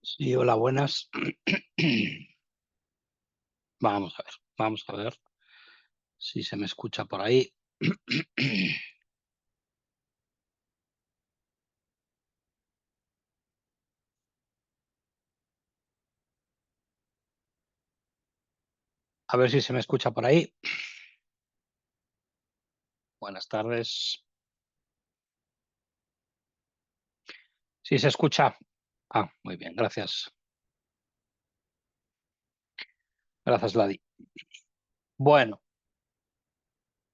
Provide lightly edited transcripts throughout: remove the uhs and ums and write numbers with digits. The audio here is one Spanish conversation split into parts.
Sí, hola, buenas. Vamos a ver si se me escucha por ahí. A ver si se me escucha por ahí. Buenas tardes. ¿Sí se escucha? Ah, muy bien, gracias. Gracias, Ladi. Bueno,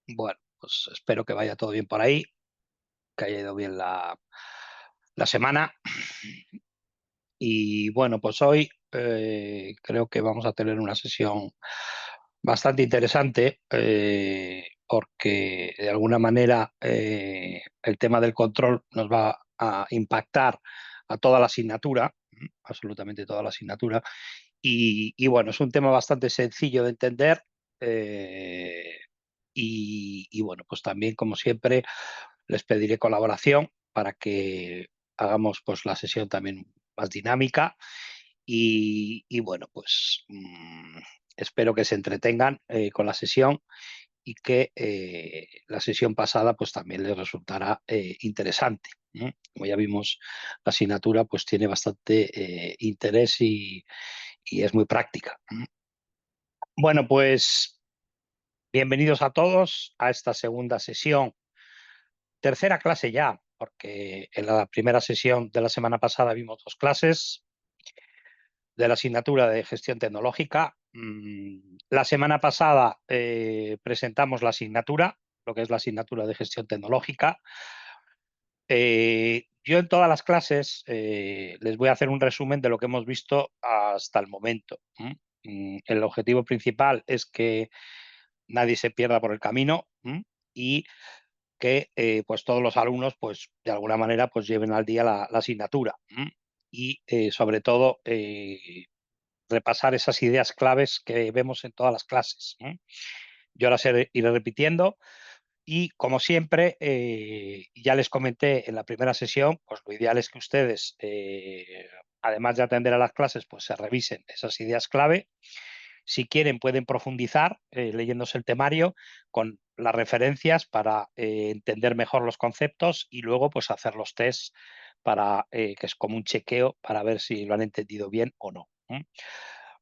bueno, pues espero que vaya todo bien por ahí, que haya ido bien la semana. Y bueno, pues hoy creo que vamos a tener una sesión bastante interesante porque de alguna manera el tema del control nos va a impactar a toda la asignatura, absolutamente toda la asignatura. Y bueno, es un tema bastante sencillo de entender. eh, y bueno, pues también, como siempre, les pediré colaboración para que hagamos pues la sesión también más dinámica y bueno, pues espero que se entretengan con la sesión y que la sesión pasada pues también les resultará interesante. Como ya vimos, la asignatura pues tiene bastante interés y es muy práctica. Bueno, pues bienvenidos a todos a esta segunda sesión, tercera clase ya, porque en la primera sesión de la semana pasada vimos dos clases de la asignatura de gestión tecnológica. La semana pasada presentamos la asignatura, lo que es la asignatura de gestión tecnológica. Yo en todas las clases les voy a hacer un resumen de lo que hemos visto hasta el momento. El objetivo principal es que nadie se pierda por el camino y que pues todos los alumnos pues de alguna manera pues lleven al día la asignatura y sobre todo repasar esas ideas claves que vemos en todas las clases. Yo las iré repitiendo y, como siempre, ya les comenté en la primera sesión, pues lo ideal es que ustedes, además de atender a las clases, pues se revisen esas ideas clave. Si quieren, pueden profundizar leyéndose el temario con las referencias para entender mejor los conceptos y luego pues hacer los tests para que es como un chequeo para ver si lo han entendido bien o no.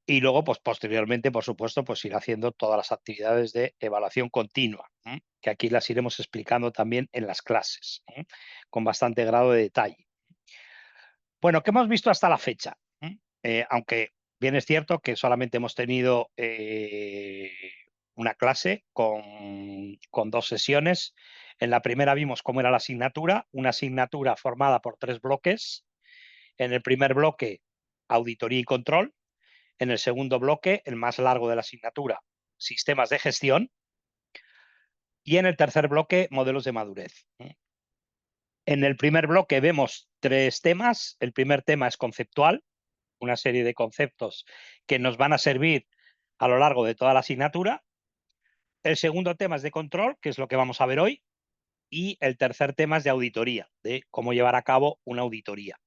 Y luego, pues posteriormente, por supuesto, pues ir haciendo todas las actividades de evaluación continua, que aquí las iremos explicando también en las clases, con bastante grado de detalle. Bueno, ¿qué hemos visto hasta la fecha? Aunque bien es cierto que solamente hemos tenido una clase con dos sesiones. En la primera vimos cómo era la asignatura, una asignatura formada por tres bloques. En el primer bloque, auditoría y control. En el segundo bloque, el más largo de la asignatura, sistemas de gestión. Y en el tercer bloque, modelos de madurez. En el primer bloque vemos tres temas. El primer tema es conceptual, una serie de conceptos que nos van a servir a lo largo de toda la asignatura. El segundo tema es de control, que es lo que vamos a ver hoy. Y el tercer tema es de auditoría, de cómo llevar a cabo una auditoría.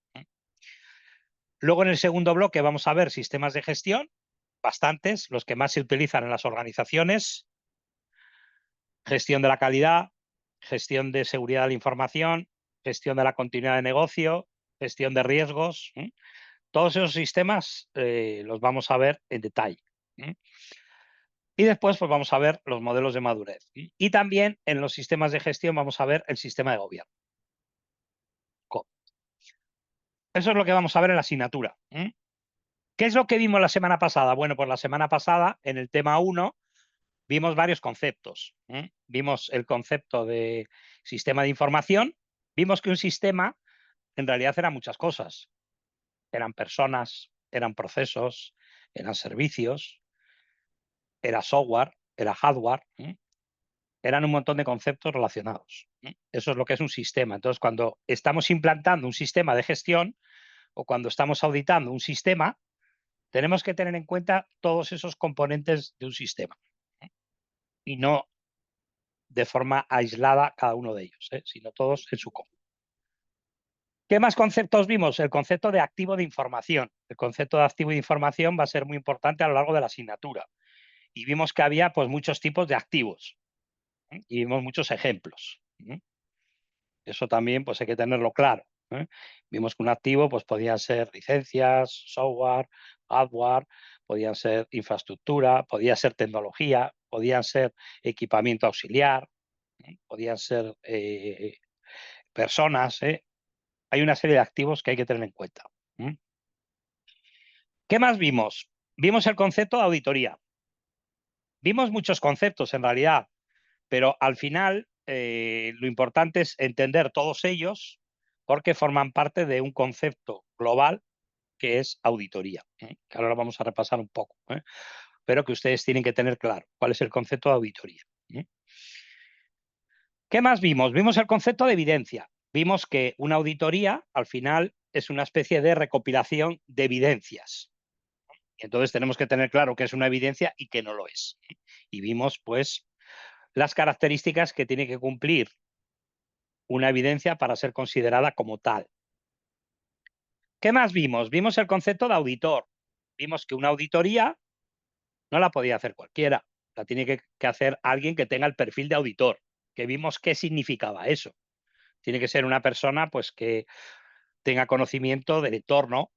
Luego, en el segundo bloque, vamos a ver sistemas de gestión, bastantes, los que más se utilizan en las organizaciones. Gestión de la calidad, gestión de seguridad de la información, gestión de la continuidad de negocio, gestión de riesgos. Todos esos sistemas los vamos a ver en detalle. Y después pues vamos a ver los modelos de madurez. Y también en los sistemas de gestión vamos a ver el sistema de gobierno. Eso es lo que vamos a ver en la asignatura. ¿Qué es lo que vimos la semana pasada? Bueno, pues la semana pasada, en el tema 1, vimos varios conceptos. Vimos el concepto de sistema de información. Vimos que un sistema en realidad era muchas cosas. Eran personas, eran procesos, eran servicios, era software, era hardware. Eran un montón de conceptos relacionados. Eso es lo que es un sistema. Entonces, cuando estamos implantando un sistema de gestión o cuando estamos auditando un sistema, tenemos que tener en cuenta todos esos componentes de un sistema y no de forma aislada cada uno de ellos, sino todos en su conjunto. ¿Qué más conceptos vimos? El concepto de activo de información. El concepto de activo de información va a ser muy importante a lo largo de la asignatura. Y vimos que había pues, muchos tipos de activos. Y vimos muchos ejemplos. Eso también pues, hay que tenerlo claro. Vimos que un activo pues, podían ser licencias, software, hardware, podían ser infraestructura, podía ser tecnología, podían ser equipamiento auxiliar, podían ser personas. Hay una serie de activos que hay que tener en cuenta. ¿Qué más vimos? Vimos el concepto de auditoría. Vimos muchos conceptos en realidad, pero al final lo importante es entender todos ellos porque forman parte de un concepto global que es auditoría, que ahora lo vamos a repasar un poco, pero que ustedes tienen que tener claro cuál es el concepto de auditoría. ¿Qué más vimos? Vimos el concepto de evidencia. Vimos que una auditoría al final es una especie de recopilación de evidencias. Entonces tenemos que tener claro qué es una evidencia y qué no lo es. Y vimos pues las características que tiene que cumplir una evidencia para ser considerada como tal. ¿Qué más vimos? Vimos el concepto de auditor. Vimos que una auditoría no la podía hacer cualquiera, la tiene que hacer alguien que tenga el perfil de auditor, que vimos qué significaba eso. Tiene que ser una persona pues, que tenga conocimiento del entorno,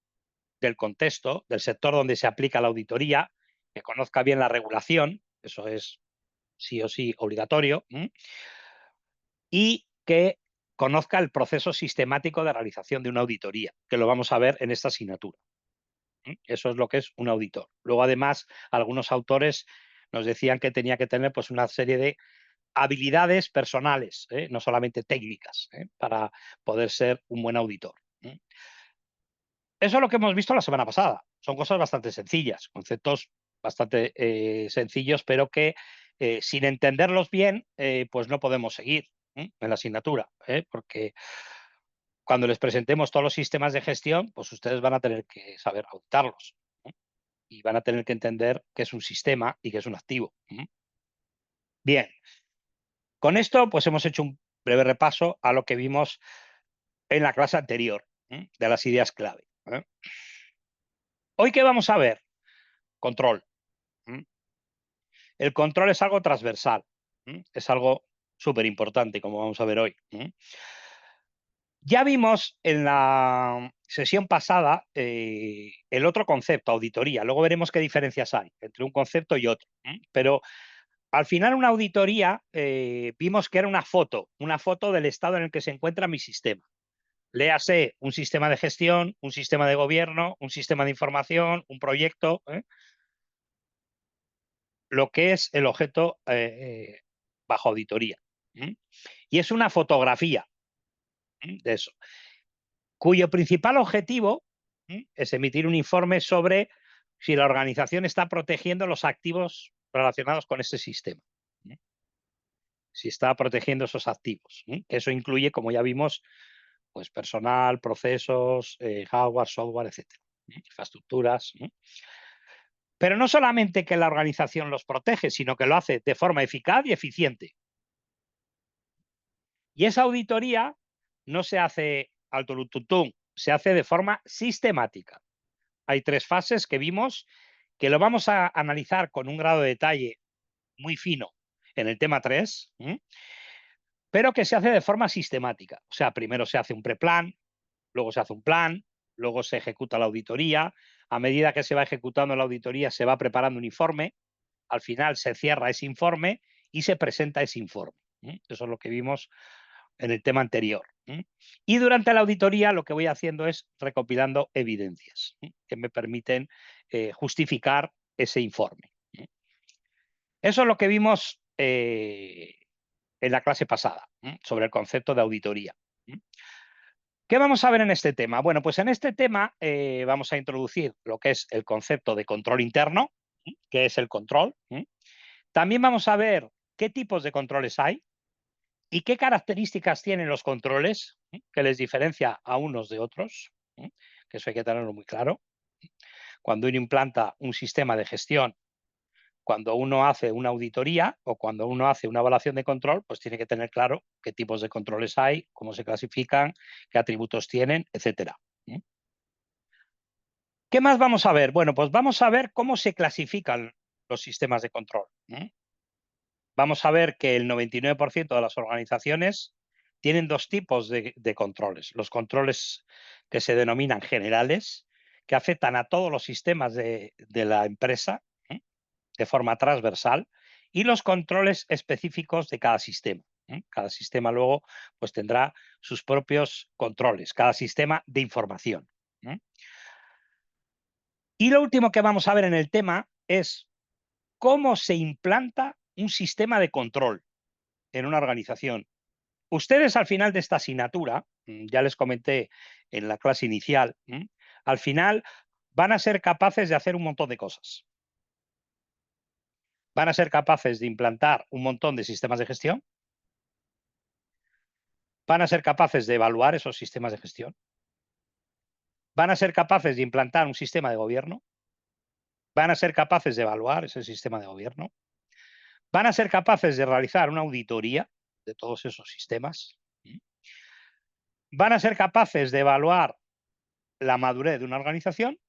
del contexto, del sector donde se aplica la auditoría, que conozca bien la regulación, eso es sí o sí obligatorio, y que conozca el proceso sistemático de realización de una auditoría, que lo vamos a ver en esta asignatura. Eso es lo que es un auditor. Luego, además, algunos autores nos decían que tenía que tener pues, una serie de habilidades personales, no solamente técnicas, para poder ser un buen auditor. Eso es lo que hemos visto la semana pasada. Son cosas bastante sencillas, conceptos bastante sencillos, pero que sin entenderlos bien, pues no podemos seguir en la asignatura, porque cuando les presentemos todos los sistemas de gestión, pues ustedes van a tener que saber auditarlos y van a tener que entender qué es un sistema y qué es un activo. Bien, con esto pues hemos hecho un breve repaso a lo que vimos en la clase anterior, de las ideas clave. Hoy, ¿qué vamos a ver? Control. El control es algo transversal, es algo súper importante, como vamos a ver hoy. Ya vimos en la sesión pasada el otro concepto, auditoría. Luego veremos qué diferencias hay entre un concepto y otro. Pero al final una auditoría vimos que era una foto del estado en el que se encuentra mi sistema. Léase un sistema de gestión, un sistema de gobierno, un sistema de información, un proyecto, lo que es el objeto bajo auditoría. Y es una fotografía de eso, cuyo principal objetivo es emitir un informe sobre si la organización está protegiendo los activos relacionados con ese sistema. Si está protegiendo esos activos. Que eso incluye, como ya vimos, pues personal, procesos, hardware, software, etcétera, infraestructuras. Pero no solamente que la organización los protege, sino que lo hace de forma eficaz y eficiente. Y esa auditoría no se hace al turututum, se hace de forma sistemática. Hay 3 fases que vimos que lo vamos a analizar con un grado de detalle muy fino en el tema 3, pero que se hace de forma sistemática. O sea, primero se hace un preplan, luego se hace un plan, luego se ejecuta la auditoría. A medida que se va ejecutando la auditoría, se va preparando un informe. Al final se cierra ese informe y se presenta ese informe. Eso es lo que vimos en el tema anterior. Y durante la auditoría lo que voy haciendo es recopilando evidencias que me permiten justificar ese informe. Eso es lo que vimos en la clase pasada sobre el concepto de auditoría. ¿Qué vamos a ver en este tema? Bueno, pues en este tema vamos a introducir lo que es el concepto de control interno, que es el control. También vamos a ver qué tipos de controles hay y qué características tienen los controles que les diferencia a unos de otros, que eso hay que tenerlo muy claro. Cuando uno implanta un sistema de gestión, cuando uno hace una auditoría o cuando uno hace una evaluación de control, pues tiene que tener claro qué tipos de controles hay, cómo se clasifican, qué atributos tienen, etcétera. ¿Qué más vamos a ver? Bueno, pues vamos a ver cómo se clasifican los sistemas de control. Vamos a ver que el 99% de las organizaciones tienen dos tipos de controles. Los controles que se denominan generales, que afectan a todos los sistemas de la empresa de forma transversal, y los controles específicos de cada sistema. Cada sistema luego pues, tendrá sus propios controles, cada sistema de información. Y lo último que vamos a ver en el tema es cómo se implanta un sistema de control en una organización. Ustedes al final de esta asignatura, ya les comenté en la clase inicial, al final van a ser capaces de hacer un montón de cosas. Van a ser capaces de implantar un montón de sistemas de gestión. Van a ser capaces de evaluar esos sistemas de gestión. Van a ser capaces de implantar un sistema de gobierno. Van a ser capaces de evaluar ese sistema de gobierno. Van a ser capaces de realizar una auditoría de todos esos sistemas. Van a ser capaces de evaluar la madurez de una organización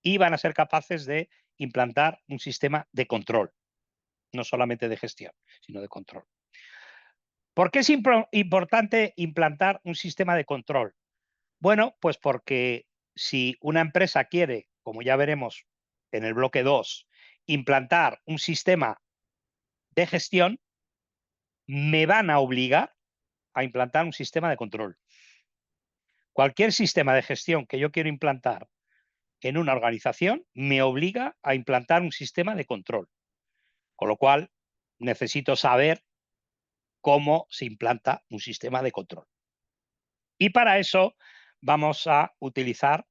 y van a ser capaces de implantar un sistema de control, no solamente de gestión, sino de control. ¿Por qué es importante implantar un sistema de control? Bueno, pues porque si una empresa quiere, como ya veremos en el bloque 2, implantar un sistema de gestión, me van a obligar a implantar un sistema de control. Cualquier sistema de gestión que yo quiero implantar en una organización me obliga a implantar un sistema de control. Con lo cual, necesito saber cómo se implanta un sistema de control. Y para eso vamos a utilizar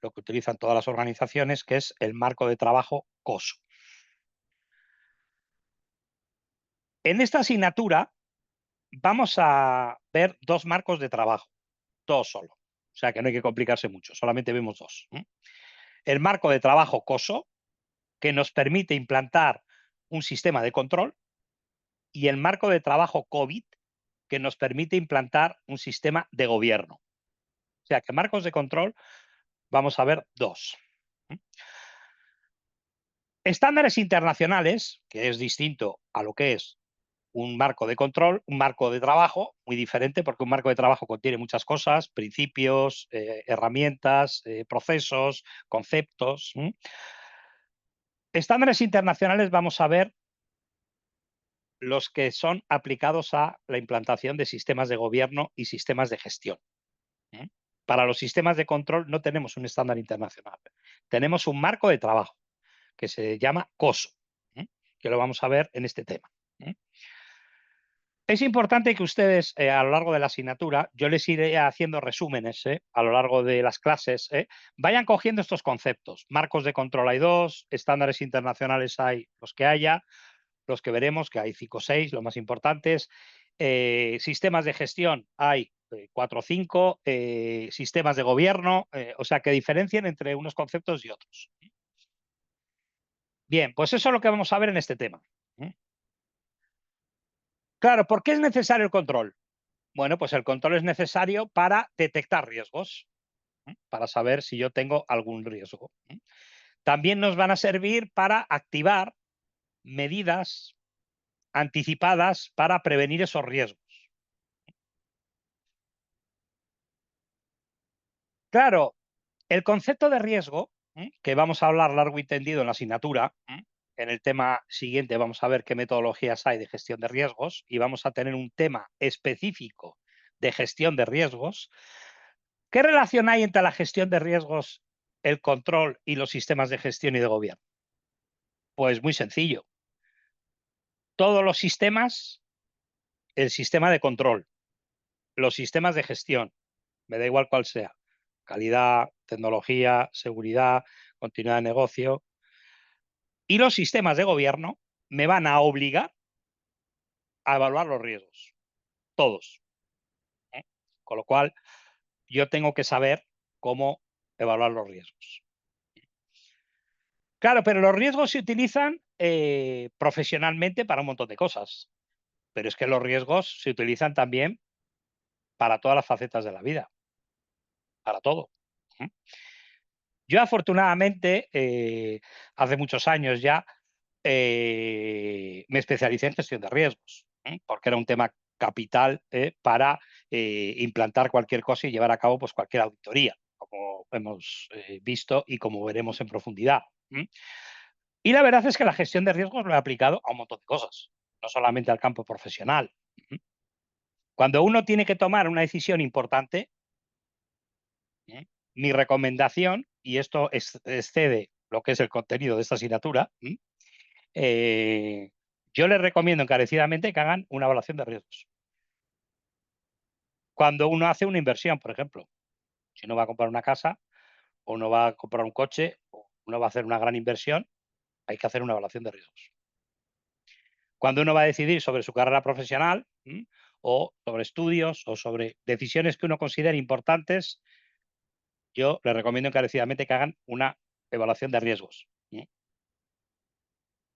lo que utilizan todas las organizaciones, que es el marco de trabajo COSO. En esta asignatura vamos a ver dos marcos de trabajo, dos solo. O sea que no hay que complicarse mucho, solamente vemos dos. El marco de trabajo COSO, que nos permite implantar un sistema de control, y el marco de trabajo COVID, que nos permite implantar un sistema de gobierno. O sea que marcos de control vamos a ver dos. Estándares internacionales, que es distinto a lo que es un marco de control, un marco de trabajo, muy diferente, porque un marco de trabajo contiene muchas cosas, principios, herramientas, procesos, conceptos. Estándares internacionales vamos a ver los que son aplicados a la implantación de sistemas de gobierno y sistemas de gestión. Para los sistemas de control no tenemos un estándar internacional, tenemos un marco de trabajo que se llama COSO, que lo vamos a ver en este tema. Es importante que ustedes a lo largo de la asignatura, yo les iré haciendo resúmenes a lo largo de las clases, vayan cogiendo estos conceptos. Marcos de control hay dos, estándares internacionales hay los que haya, los que veremos, que hay 5 o 6, los más importantes. Sistemas de gestión hay 4 o 5, sistemas de gobierno, o sea, que diferencien entre unos conceptos y otros. Bien, pues eso es lo que vamos a ver en este tema. Claro, ¿por qué es necesario el control? Bueno, pues el control es necesario para detectar riesgos, para saber si yo tengo algún riesgo. También nos van a servir para activar medidas anticipadas para prevenir esos riesgos. Claro, el concepto de riesgo, que vamos a hablar largo y tendido en la asignatura, en el tema siguiente vamos a ver qué metodologías hay de gestión de riesgos y vamos a tener un tema específico de gestión de riesgos. ¿Qué relación hay entre la gestión de riesgos, el control y los sistemas de gestión y de gobierno? Pues muy sencillo. Todos los sistemas, el sistema de control, los sistemas de gestión, me da igual cuál sea, calidad, tecnología, seguridad, continuidad de negocio, y los sistemas de gobierno me van a obligar a evaluar los riesgos, todos. Con lo cual, yo tengo que saber cómo evaluar los riesgos. Claro, pero los riesgos se utilizan profesionalmente para un montón de cosas, pero es que los riesgos se utilizan también para todas las facetas de la vida, para todo. ¿Mm? Yo afortunadamente, hace muchos años ya, me especialicé en gestión de riesgos, porque era un tema capital para implantar cualquier cosa y llevar a cabo pues, cualquier auditoría, como hemos visto y como veremos en profundidad. Y la verdad es que la gestión de riesgos lo he aplicado a un montón de cosas, no solamente al campo profesional. Cuando uno tiene que tomar una decisión importante, mi recomendación, y esto excede lo que es el contenido de esta asignatura, eh, yo les recomiendo encarecidamente que hagan una evaluación de riesgos. Cuando uno hace una inversión, por ejemplo, si uno va a comprar una casa o uno va a comprar un coche o uno va a hacer una gran inversión, hay que hacer una evaluación de riesgos. Cuando uno va a decidir sobre su carrera profesional o sobre estudios o sobre decisiones que uno considere importantes, yo les recomiendo encarecidamente que hagan una evaluación de riesgos.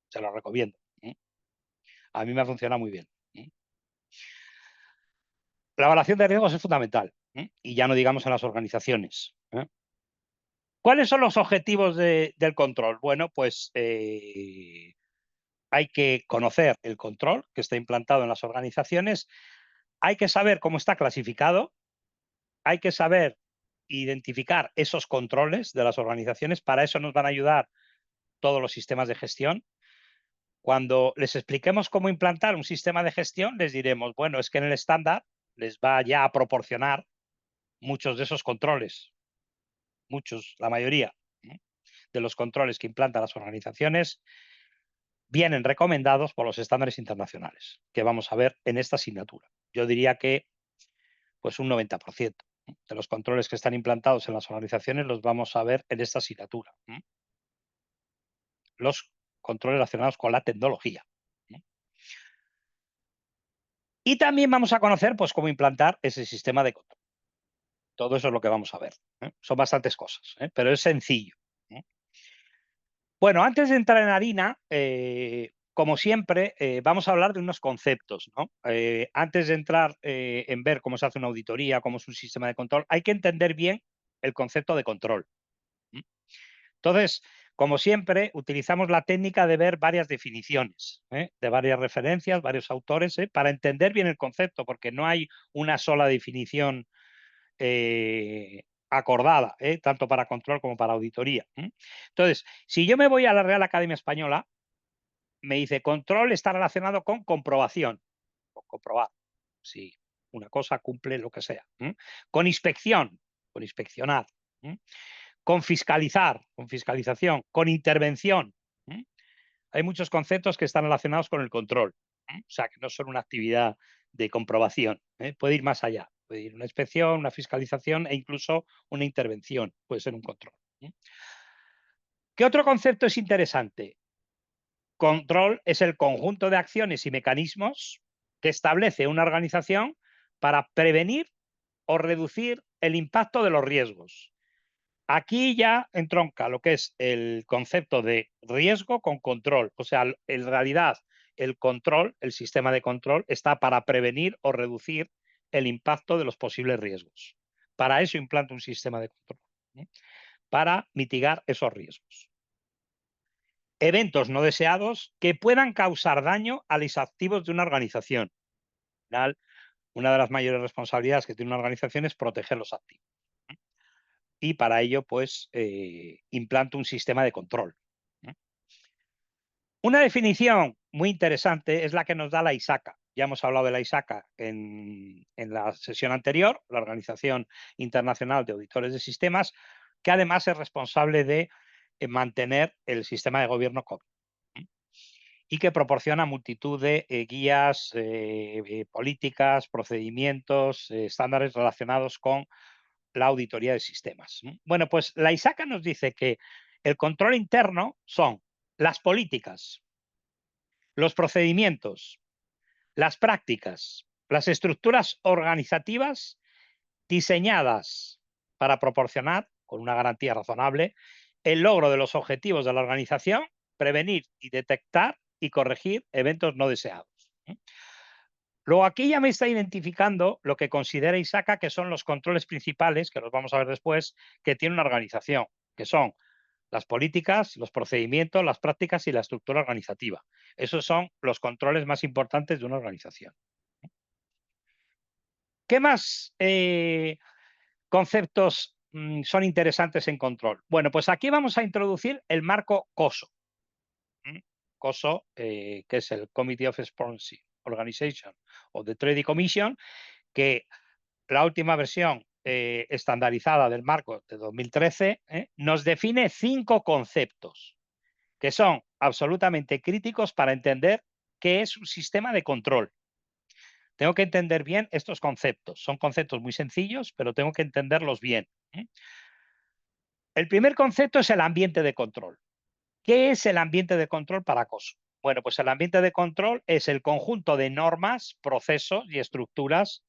Se lo recomiendo. A mí me ha funcionado muy bien. La evaluación de riesgos es fundamental, y ya no digamos en las organizaciones. ¿Cuáles son los objetivos del control? Bueno, pues hay que conocer el control que está implantado en las organizaciones, hay que saber cómo está clasificado, hay que saber identificar esos controles de las organizaciones, para eso nos van a ayudar todos los sistemas de gestión. Cuando les expliquemos cómo implantar un sistema de gestión, les diremos, bueno, es que en el estándar les va ya a proporcionar muchos de esos controles, muchos, la mayoría de los controles que implantan las organizaciones vienen recomendados por los estándares internacionales, que vamos a ver en esta asignatura. Yo diría que pues un 90% de los controles que están implantados en las organizaciones los vamos a ver en esta asignatura. Los controles relacionados con la tecnología. Y también vamos a conocer pues, cómo implantar ese sistema de control. Todo eso es lo que vamos a ver. Son bastantes cosas, pero es sencillo. Bueno, antes de entrar en harina, como siempre, vamos a hablar de unos conceptos, ¿no? Antes de entrar en ver cómo se hace una auditoría, cómo es un sistema de control, hay que entender bien el concepto de control. Entonces, como siempre, utilizamos la técnica de ver varias definiciones, de varias referencias, varios autores, para entender bien el concepto, porque no hay una sola definición acordada, tanto para control como para auditoría. Entonces, si yo me voy a la Real Academia Española, me dice control está relacionado con comprobación, o comprobar si una cosa cumple lo que sea. Con inspección, con inspeccionar. Con fiscalizar, con fiscalización. Con intervención. Hay muchos conceptos que están relacionados con el control. O sea, que no son una actividad de comprobación. Puede ir más allá. Puede ir una inspección, una fiscalización e incluso una intervención. Puede ser un control. ¿Qué otro concepto es interesante? Control es el conjunto de acciones y mecanismos que establece una organización para prevenir o reducir el impacto de los riesgos. Aquí ya entronca lo que es el concepto de riesgo con control. O sea, en realidad el control, el sistema de control, está para prevenir o reducir el impacto de los posibles riesgos. Para eso implanta un sistema de control, para mitigar esos riesgos. Eventos no deseados que puedan causar daño a los activos de una organización. Al final, una de las mayores responsabilidades que tiene una organización es proteger los activos. Y para ello, pues, implanta un sistema de control. Una definición muy interesante es la que nos da la ISACA. Ya hemos hablado de la ISACA en la sesión anterior, la Organización Internacional de Auditores de Sistemas, que además es responsable de mantener el sistema de gobierno COVID y que proporciona multitud de guías, políticas, procedimientos, estándares relacionados con la auditoría de sistemas. Bueno, pues la ISACA nos dice que el control interno son las políticas, los procedimientos, las prácticas, las estructuras organizativas diseñadas para proporcionar, con una garantía razonable, el logro de los objetivos de la organización, prevenir y detectar y corregir eventos no deseados. Luego aquí ya me está identificando lo que considera Isaka que son los controles principales, que los vamos a ver después, que tiene una organización, que son las políticas, los procedimientos, las prácticas y la estructura organizativa. Esos son los controles más importantes de una organización. ¿Qué más conceptos son interesantes en control? Bueno, pues aquí vamos a introducir el marco COSO. COSO, que es el Committee of Sponsorship Organization o the Trade Commission, que la última versión estandarizada del marco de 2013 nos define 5 conceptos que son absolutamente críticos para entender qué es un sistema de control. Tengo que entender bien estos conceptos. Son conceptos muy sencillos, pero tengo que entenderlos bien. El primer concepto es el ambiente de control. ¿Qué es el ambiente de control para acoso? Bueno, pues el ambiente de control es el conjunto de normas, procesos y estructuras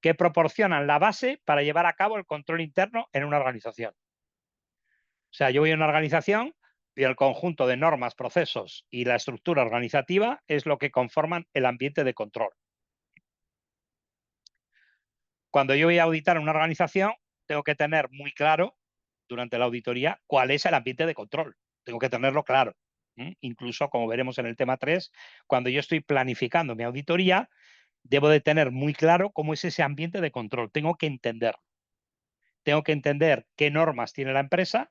que proporcionan la base para llevar a cabo el control interno en una organización. O sea, yo voy a una organización y el conjunto de normas, procesos y la estructura organizativa es lo que conforman el ambiente de control. Cuando yo voy a auditar una organización, tengo que tener muy claro durante la auditoría cuál es el ambiente de control. Tengo que tenerlo claro. Incluso, como veremos en el tema 3, cuando yo estoy planificando mi auditoría, debo de tener muy claro cómo es ese ambiente de control. Tengo que entenderlo. Tengo que entender qué normas tiene la empresa,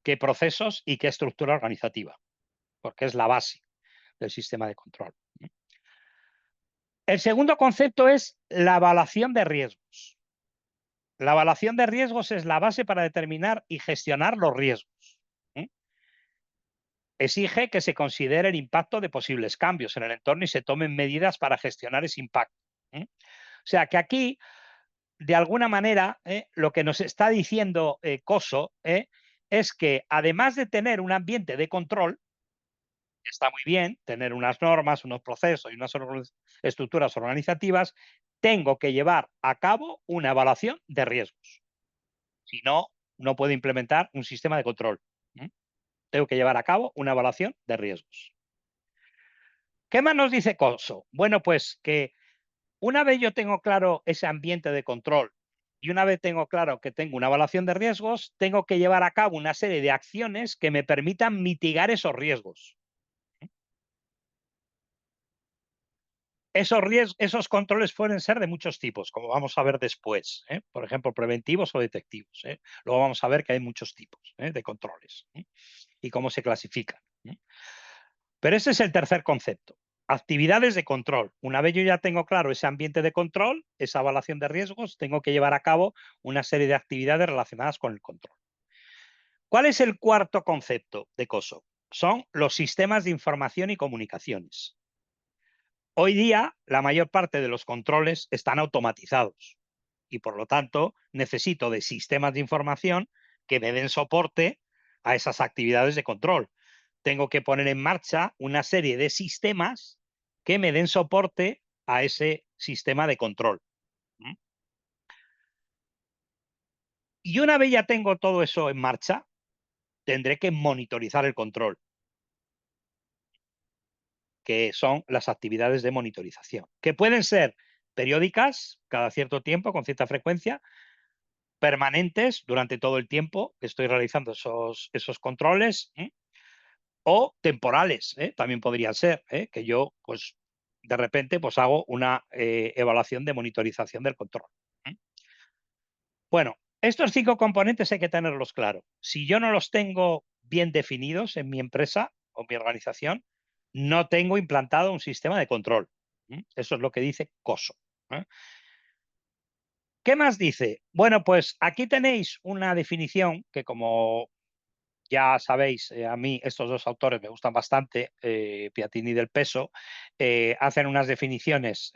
qué procesos y qué estructura organizativa, porque es la base del sistema de control. El segundo concepto es la evaluación de riesgos. La evaluación de riesgos es la base para determinar y gestionar los riesgos. Exige que se considere el impacto de posibles cambios en el entorno y se tomen medidas para gestionar ese impacto. O sea que aquí, de alguna manera, lo que nos está diciendo COSO es que además de tener un ambiente de control, está muy bien tener unas normas, unos procesos y unas estructuras organizativas, tengo que llevar a cabo una evaluación de riesgos. Si no, no puedo implementar un sistema de control. Tengo que llevar a cabo una evaluación de riesgos. ¿Qué más nos dice COSO? Bueno, pues que una vez yo tengo claro ese ambiente de control y una vez tengo claro que tengo una evaluación de riesgos, tengo que llevar a cabo una serie de acciones que me permitan mitigar esos riesgos. Esos controles pueden ser de muchos tipos, como vamos a ver después, por ejemplo, preventivos o detectivos. Luego vamos a ver que hay muchos tipos de controles y cómo se clasifican. Pero ese es el tercer concepto. Actividades de control. Una vez yo ya tengo claro ese ambiente de control, esa evaluación de riesgos, tengo que llevar a cabo una serie de actividades relacionadas con el control. ¿Cuál es el cuarto concepto de COSO? Son los sistemas de información y comunicaciones. Hoy día, la mayor parte de los controles están automatizados y, por lo tanto, necesito de sistemas de información que me den soporte a esas actividades de control. Tengo que poner en marcha una serie de sistemas que me den soporte a ese sistema de control. Y una vez ya tengo todo eso en marcha, tendré que monitorizar el control, que son las actividades de monitorización, que pueden ser periódicas, cada cierto tiempo, con cierta frecuencia, permanentes durante todo el tiempo que estoy realizando esos controles, o temporales, también podrían ser, que yo, pues, de repente, pues hago una evaluación de monitorización del control. Bueno, estos 5 componentes hay que tenerlos claros. Si yo no los tengo bien definidos en mi empresa o mi organización, no tengo implantado un sistema de control. Eso es lo que dice COSO. ¿Qué más dice? Bueno, pues aquí tenéis una definición que, como ya sabéis, a mí estos 2 autores me gustan bastante, Piatini y Del Peso, hacen unas definiciones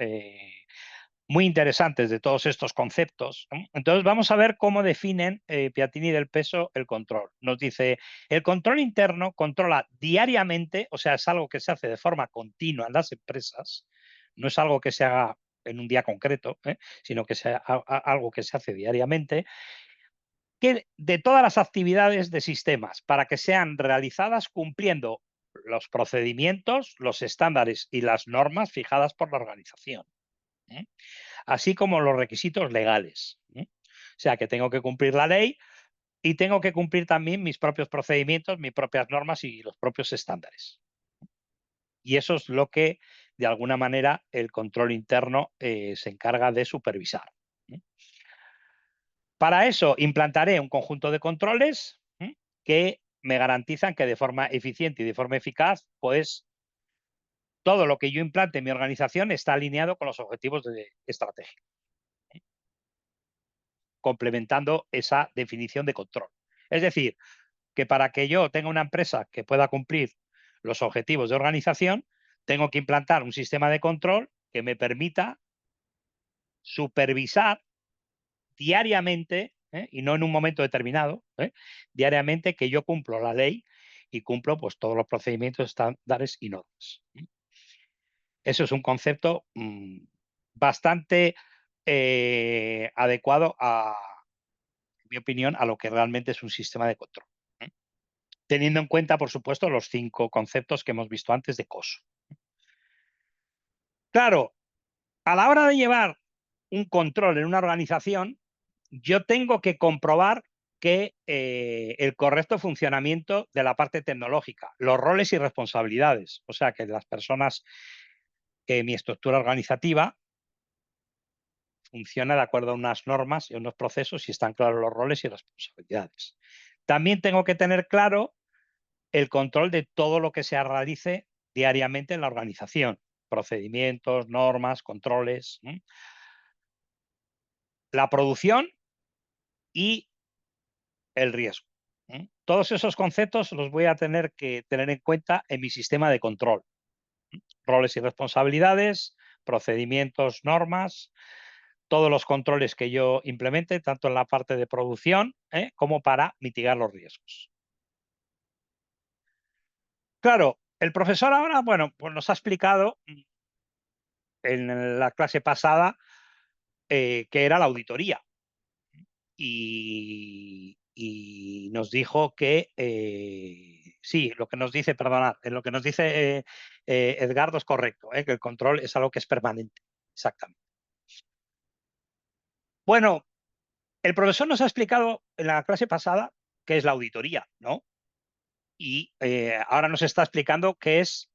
muy interesantes de todos estos conceptos. Entonces vamos a ver cómo definen Piatini y Del Peso el control. Nos dice, el control interno controla diariamente, o sea, es algo que se hace de forma continua en las empresas, no es algo que se haga en un día concreto, sino que es algo que se hace diariamente, que de todas las actividades de sistemas para que sean realizadas cumpliendo los procedimientos, los estándares y las normas fijadas por la organización, ¿eh? Así como los requisitos legales, ¿eh? O sea, que tengo que cumplir la ley y tengo que cumplir también mis propios procedimientos, mis propias normas y los propios estándares. Y eso es lo que, de alguna manera, el control interno se encarga de supervisar, ¿eh? Para eso implantaré un conjunto de controles, que me garantizan que de forma eficiente y de forma eficaz, pues todo lo que yo implante en mi organización está alineado con los objetivos de estrategia, complementando esa definición de control. Es decir, que para que yo tenga una empresa que pueda cumplir los objetivos de organización, tengo que implantar un sistema de control que me permita supervisar diariamente, y no en un momento determinado, diariamente que yo cumplo la ley y cumplo pues, todos los procedimientos, estándares y normas. Eso es un concepto bastante adecuado en mi opinión, a lo que realmente es un sistema de control, ¿eh? Teniendo en cuenta, por supuesto, los 5 conceptos que hemos visto antes de COSO. Claro, a la hora de llevar un control en una organización, yo tengo que comprobar que el correcto funcionamiento de la parte tecnológica, los roles y responsabilidades, o sea, que las personas, que mi estructura organizativa funciona de acuerdo a unas normas y unos procesos y están claros los roles y responsabilidades. También tengo que tener claro el control de todo lo que se realice diariamente en la organización, procedimientos, normas, controles, la producción y el riesgo. Todos esos conceptos los voy a tener que tener en cuenta en mi sistema de control. Roles y responsabilidades, procedimientos, normas, todos los controles que yo implemente, tanto en la parte de producción como para mitigar los riesgos. Claro, el profesor ahora, bueno, pues nos ha explicado en la clase pasada qué era la auditoría. Y nos dijo que, sí, lo que nos dice, perdonad, lo que nos dice Edgardo es correcto, que el control es algo que es permanente, exactamente. Bueno, el profesor nos ha explicado en la clase pasada qué es la auditoría, ¿no? Y ahora nos está explicando qué es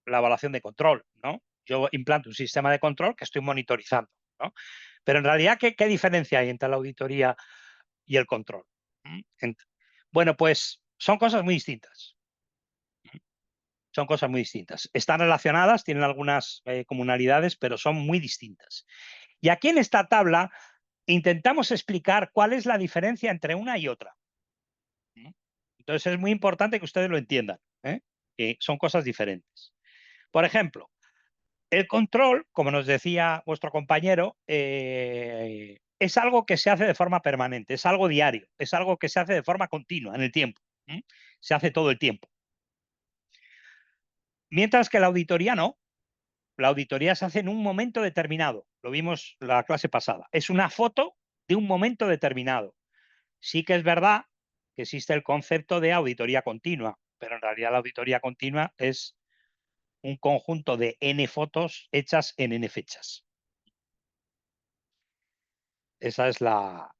la evaluación de control, ¿no? Yo implanto un sistema de control que estoy monitorizando, ¿no? Pero en realidad, ¿qué diferencia hay entre la auditoría y el control? Bueno, pues son cosas muy distintas. Son cosas muy distintas. Están relacionadas, tienen algunas comunalidades, pero son muy distintas. Y aquí en esta tabla intentamos explicar cuál es la diferencia entre una y otra. Entonces es muy importante que ustedes lo entiendan, que son cosas diferentes. Por ejemplo, el control, como nos decía vuestro compañero, es algo que se hace de forma permanente, es algo diario, es algo que se hace de forma continua en el tiempo. Se hace todo el tiempo. Mientras que la auditoría no. La auditoría se hace en un momento determinado. Lo vimos la clase pasada. Es una foto de un momento determinado. Sí que es verdad que existe el concepto de auditoría continua, pero en realidad la auditoría continua es un conjunto de N fotos hechas en N fechas. Esa es la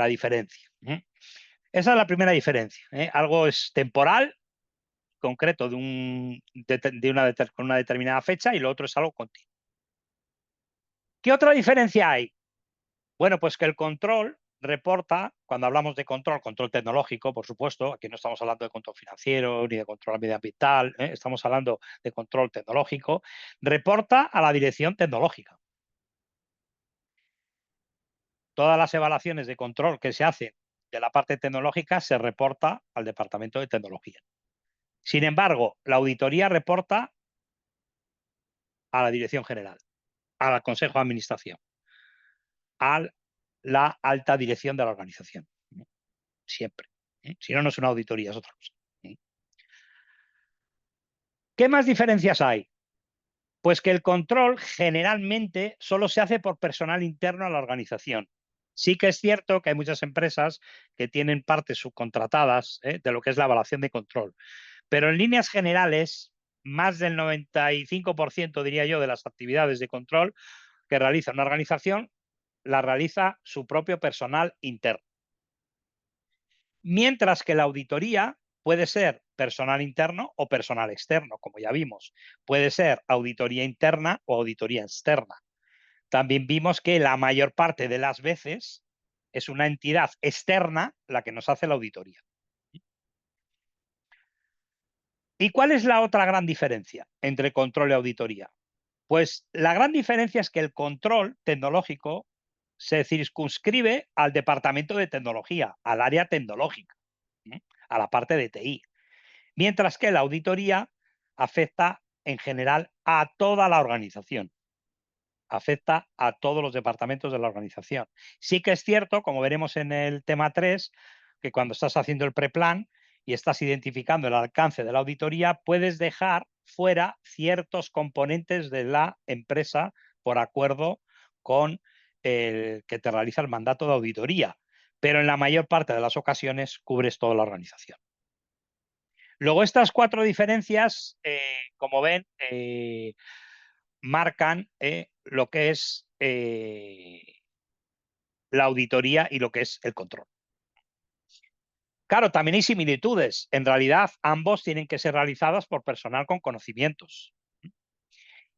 diferencia. Esa es la primera diferencia. Algo es temporal, concreto, con una determinada fecha, y lo otro es algo continuo. ¿Qué otra diferencia hay? Bueno, pues que el control reporta, cuando hablamos de control, control tecnológico, por supuesto, aquí no estamos hablando de control financiero ni de control medioambiental, estamos hablando de control tecnológico, reporta a la dirección tecnológica. Todas las evaluaciones de control que se hacen de la parte tecnológica se reporta al Departamento de Tecnología. Sin embargo, la auditoría reporta a la Dirección General, al Consejo de Administración, a la alta dirección de la organización. Siempre. Si no, no es una auditoría, es otra cosa. ¿Qué más diferencias hay? Pues que el control generalmente solo se hace por personal interno a la organización. Sí que es cierto que hay muchas empresas que tienen partes subcontratadas de lo que es la evaluación de control, pero en líneas generales, más del 95%, diría yo, de las actividades de control que realiza una organización, la realiza su propio personal interno. Mientras que la auditoría puede ser personal interno o personal externo, como ya vimos. Puede ser auditoría interna o auditoría externa. También vimos que la mayor parte de las veces es una entidad externa la que nos hace la auditoría. ¿Y cuál es la otra gran diferencia entre control y auditoría? Pues la gran diferencia es que el control tecnológico se circunscribe al departamento de tecnología, al área tecnológica, a la parte de TI, mientras que la auditoría afecta en general a toda la organización, afecta a todos los departamentos de la organización. Sí que es cierto, como veremos en el tema 3, que cuando estás haciendo el preplan y estás identificando el alcance de la auditoría, puedes dejar fuera ciertos componentes de la empresa por acuerdo con el que te realiza el mandato de auditoría, pero en la mayor parte de las ocasiones cubres toda la organización. Luego, estas 4 diferencias, como ven, marcan lo que es la auditoría y lo que es el control. Claro, también hay similitudes. En realidad, ambos tienen que ser realizadas por personal con conocimientos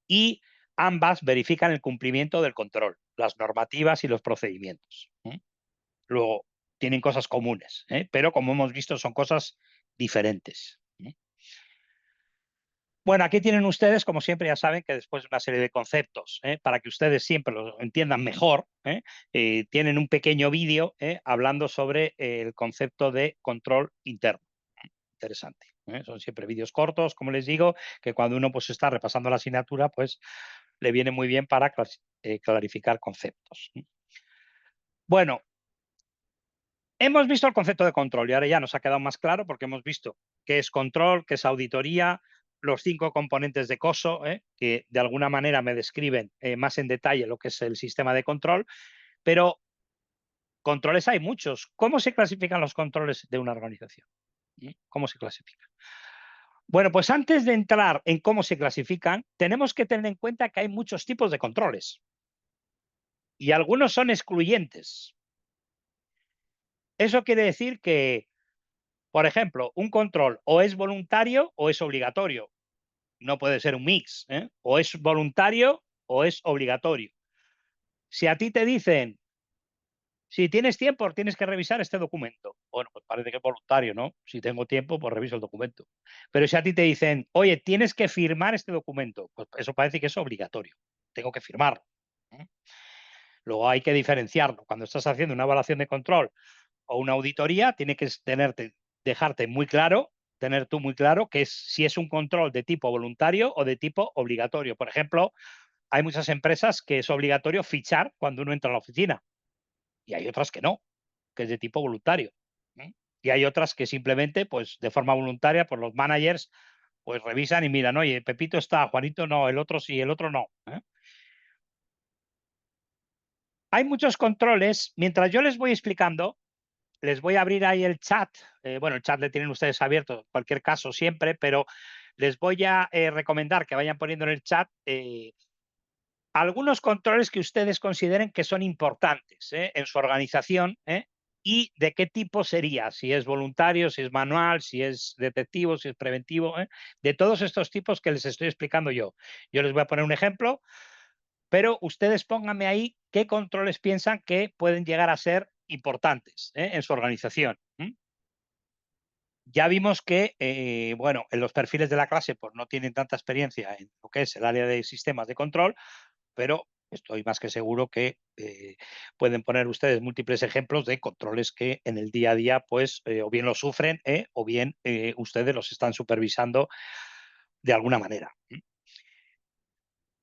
y ambas verifican el cumplimiento del control, las normativas y los procedimientos. Luego, tienen cosas comunes, pero como hemos visto, son cosas diferentes. Bueno, aquí tienen ustedes, como siempre, ya saben que después de una serie de conceptos, para que ustedes siempre lo entiendan mejor, tienen un pequeño vídeo hablando sobre el concepto de control interno. Interesante. Son siempre vídeos cortos, como les digo, que cuando uno pues está repasando la asignatura, pues le viene muy bien para clarificar conceptos. Bueno, hemos visto el concepto de control y ahora ya nos ha quedado más claro porque hemos visto qué es control, qué es auditoría, los 5 componentes de COSO, que de alguna manera me describen más en detalle lo que es el sistema de control, pero controles hay muchos. ¿Cómo se clasifican los controles de una organización? ¿Cómo se clasifican? Bueno, pues antes de entrar en cómo se clasifican, tenemos que tener en cuenta que hay muchos tipos de controles y algunos son excluyentes. Eso quiere decir que, por ejemplo, un control o es voluntario o es obligatorio. No puede ser un mix, o es voluntario o es obligatorio. Si a ti te dicen, si tienes tiempo, tienes que revisar este documento. Bueno, pues parece que es voluntario, ¿no? Si tengo tiempo, pues reviso el documento. Pero si a ti te dicen, oye, tienes que firmar este documento, pues eso parece que es obligatorio. Tengo que firmarlo. Luego hay que diferenciarlo. Cuando estás haciendo una evaluación de control o una auditoría, tiene que dejarte muy claro, tener tú muy claro que es si es un control de tipo voluntario o de tipo obligatorio. Por ejemplo, hay muchas empresas que es obligatorio fichar cuando uno entra a la oficina y hay otras que no, que es de tipo voluntario. Y hay otras que simplemente, pues de forma voluntaria, pues los managers pues revisan y miran, oye, Pepito está, Juanito no, el otro sí, el otro no. Hay muchos controles. Mientras yo les voy explicando, les voy a abrir ahí el chat. Bueno, el chat le tienen ustedes abierto en cualquier caso siempre, pero les voy a recomendar que vayan poniendo en el chat algunos controles que ustedes consideren que son importantes en su organización y de qué tipo sería, si es voluntario, si es manual, si es detectivo, si es preventivo, de todos estos tipos que les estoy explicando yo. Yo les voy a poner un ejemplo, pero ustedes pónganme ahí qué controles piensan que pueden llegar a ser importantes en su organización. Ya vimos que, bueno, en los perfiles de la clase pues no tienen tanta experiencia en lo que es el área de sistemas de control, pero estoy más que seguro que pueden poner ustedes múltiples ejemplos de controles que en el día a día, pues, o bien los sufren o bien ustedes los están supervisando de alguna manera.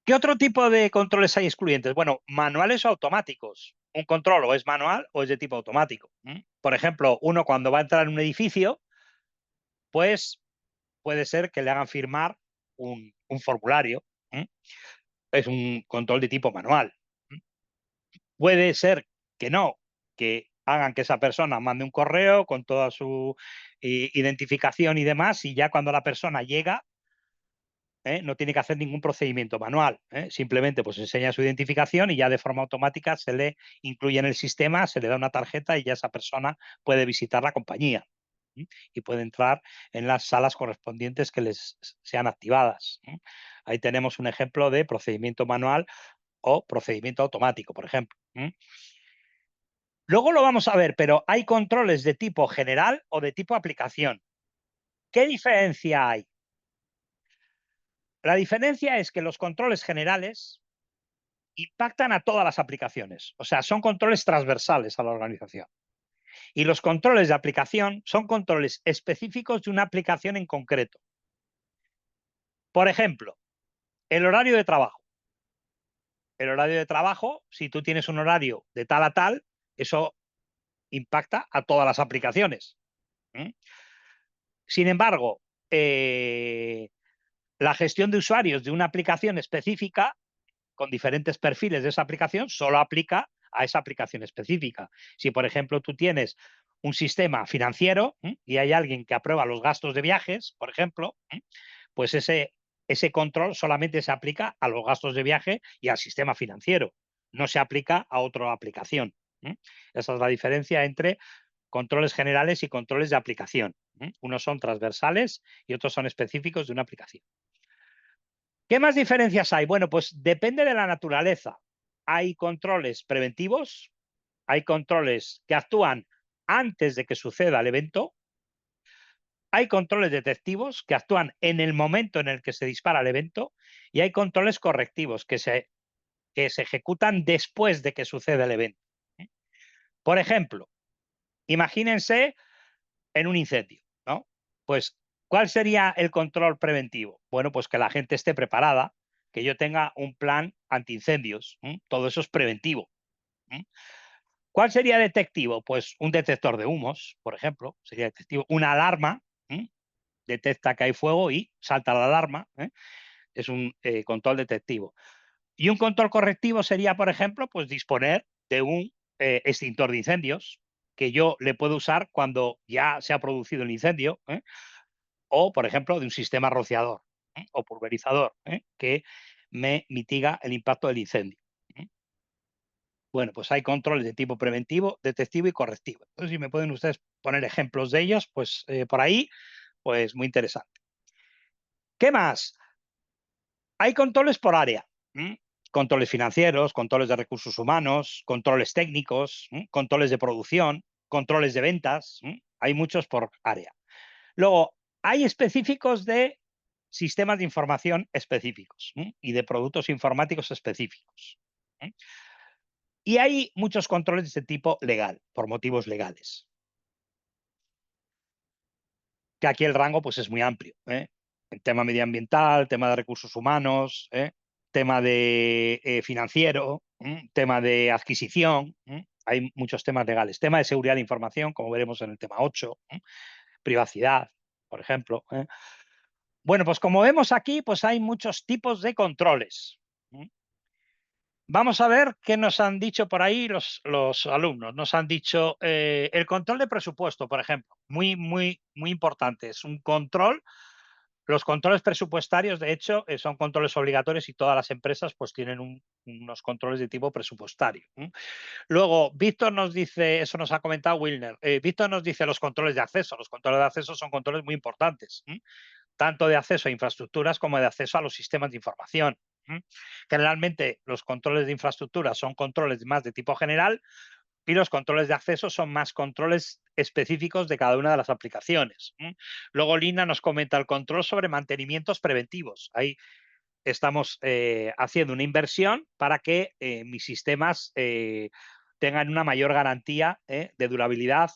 ¿Qué otro tipo de controles hay excluyentes? Bueno, manuales o automáticos. Un control o es manual o es de tipo automático. Por ejemplo, uno cuando va a entrar en un edificio, pues puede ser que le hagan firmar un formulario. Es un control de tipo manual. Puede ser que no, que hagan que esa persona mande un correo con toda su identificación y demás, y ya cuando la persona llega, no tiene que hacer ningún procedimiento manual, simplemente pues enseña su identificación y ya de forma automática se le incluye en el sistema, se le da una tarjeta y ya esa persona puede visitar la compañía y puede entrar en las salas correspondientes que les sean activadas. Ahí tenemos un ejemplo de procedimiento manual o procedimiento automático, por ejemplo. Luego lo vamos a ver, pero hay controles de tipo general o de tipo aplicación. ¿Qué diferencia hay? La diferencia es que los controles generales impactan a todas las aplicaciones, o sea, son controles transversales a la organización. Y los controles de aplicación son controles específicos de una aplicación en concreto. Por ejemplo, el horario de trabajo. El horario de trabajo, si tú tienes un horario de tal a tal, eso impacta a todas las aplicaciones. Sin embargo, la gestión de usuarios de una aplicación específica, con diferentes perfiles de esa aplicación, solo aplica a esa aplicación específica. Si, por ejemplo, tú tienes un sistema financiero y hay alguien que aprueba los gastos de viajes, por ejemplo, pues ese control solamente se aplica a los gastos de viaje y al sistema financiero, no se aplica a otra aplicación. Esa es la diferencia entre controles generales y controles de aplicación. Unos son transversales y otros son específicos de una aplicación. ¿Qué más diferencias hay? Bueno, pues depende de la naturaleza. Hay controles preventivos, hay controles que actúan antes de que suceda el evento, hay controles detectivos que actúan en el momento en el que se dispara el evento y hay controles correctivos que se ejecutan después de que suceda el evento. Por ejemplo, imagínense en un incendio, ¿no? Pues, ¿cuál sería el control preventivo? Bueno, pues que la gente esté preparada, que yo tenga un plan antiincendios, todo eso es preventivo. ¿Cuál sería detectivo? Pues un detector de humos, por ejemplo, sería detectivo. Una alarma, detecta que hay fuego y salta la alarma, es un control detectivo. Y un control correctivo sería, por ejemplo, pues disponer de un extintor de incendios que yo le puedo usar cuando ya se ha producido el incendio, o, por ejemplo, de un sistema rociador o pulverizador que me mitiga el impacto del incendio. Bueno, pues hay controles de tipo preventivo, detectivo y correctivo. Entonces, si me pueden ustedes poner ejemplos de ellos, pues por ahí, pues muy interesante. ¿Qué más? Hay controles por área. Controles financieros, controles de recursos humanos, controles técnicos, controles de producción, controles de ventas. Hay muchos por área. Luego, hay específicos de sistemas de información específicos y de productos informáticos específicos. Y hay muchos controles de este tipo legal, por motivos legales. Que aquí el rango pues, es muy amplio. El tema medioambiental, tema de recursos humanos, tema de financiero, tema de adquisición. Hay muchos temas legales. Tema de seguridad de información, como veremos en el tema 8, privacidad, por ejemplo. Bueno, pues como vemos aquí, pues hay muchos tipos de controles. Vamos a ver qué nos han dicho por ahí los alumnos. Nos han dicho el control de presupuesto, por ejemplo, muy importante. Es un control. Los controles presupuestarios, de hecho, son controles obligatorios y todas las empresas pues tienen unos controles de tipo presupuestario. Luego, Víctor nos dice, eso nos ha comentado Wilner, Víctor nos dice los controles de acceso. Los controles de acceso son controles muy importantes, tanto de acceso a infraestructuras como de acceso a los sistemas de información. Generalmente los controles de infraestructura son controles más de tipo general y los controles de acceso son más controles específicos de cada una de las aplicaciones. Luego Lina nos comenta el control sobre mantenimientos preventivos. Ahí estamos haciendo una inversión para que mis sistemas tengan una mayor garantía de durabilidad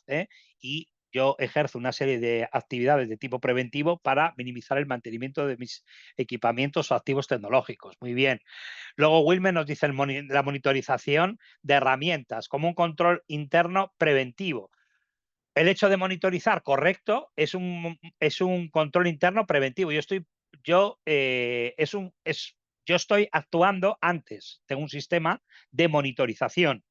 y yo ejerzo una serie de actividades de tipo preventivo para minimizar el mantenimiento de mis equipamientos o activos tecnológicos. Muy bien. Luego Wilmer nos dice la monitorización de herramientas como un control interno preventivo. El hecho de monitorizar correcto es un control interno preventivo. Yo estoy actuando antes. Tengo un sistema de monitorización.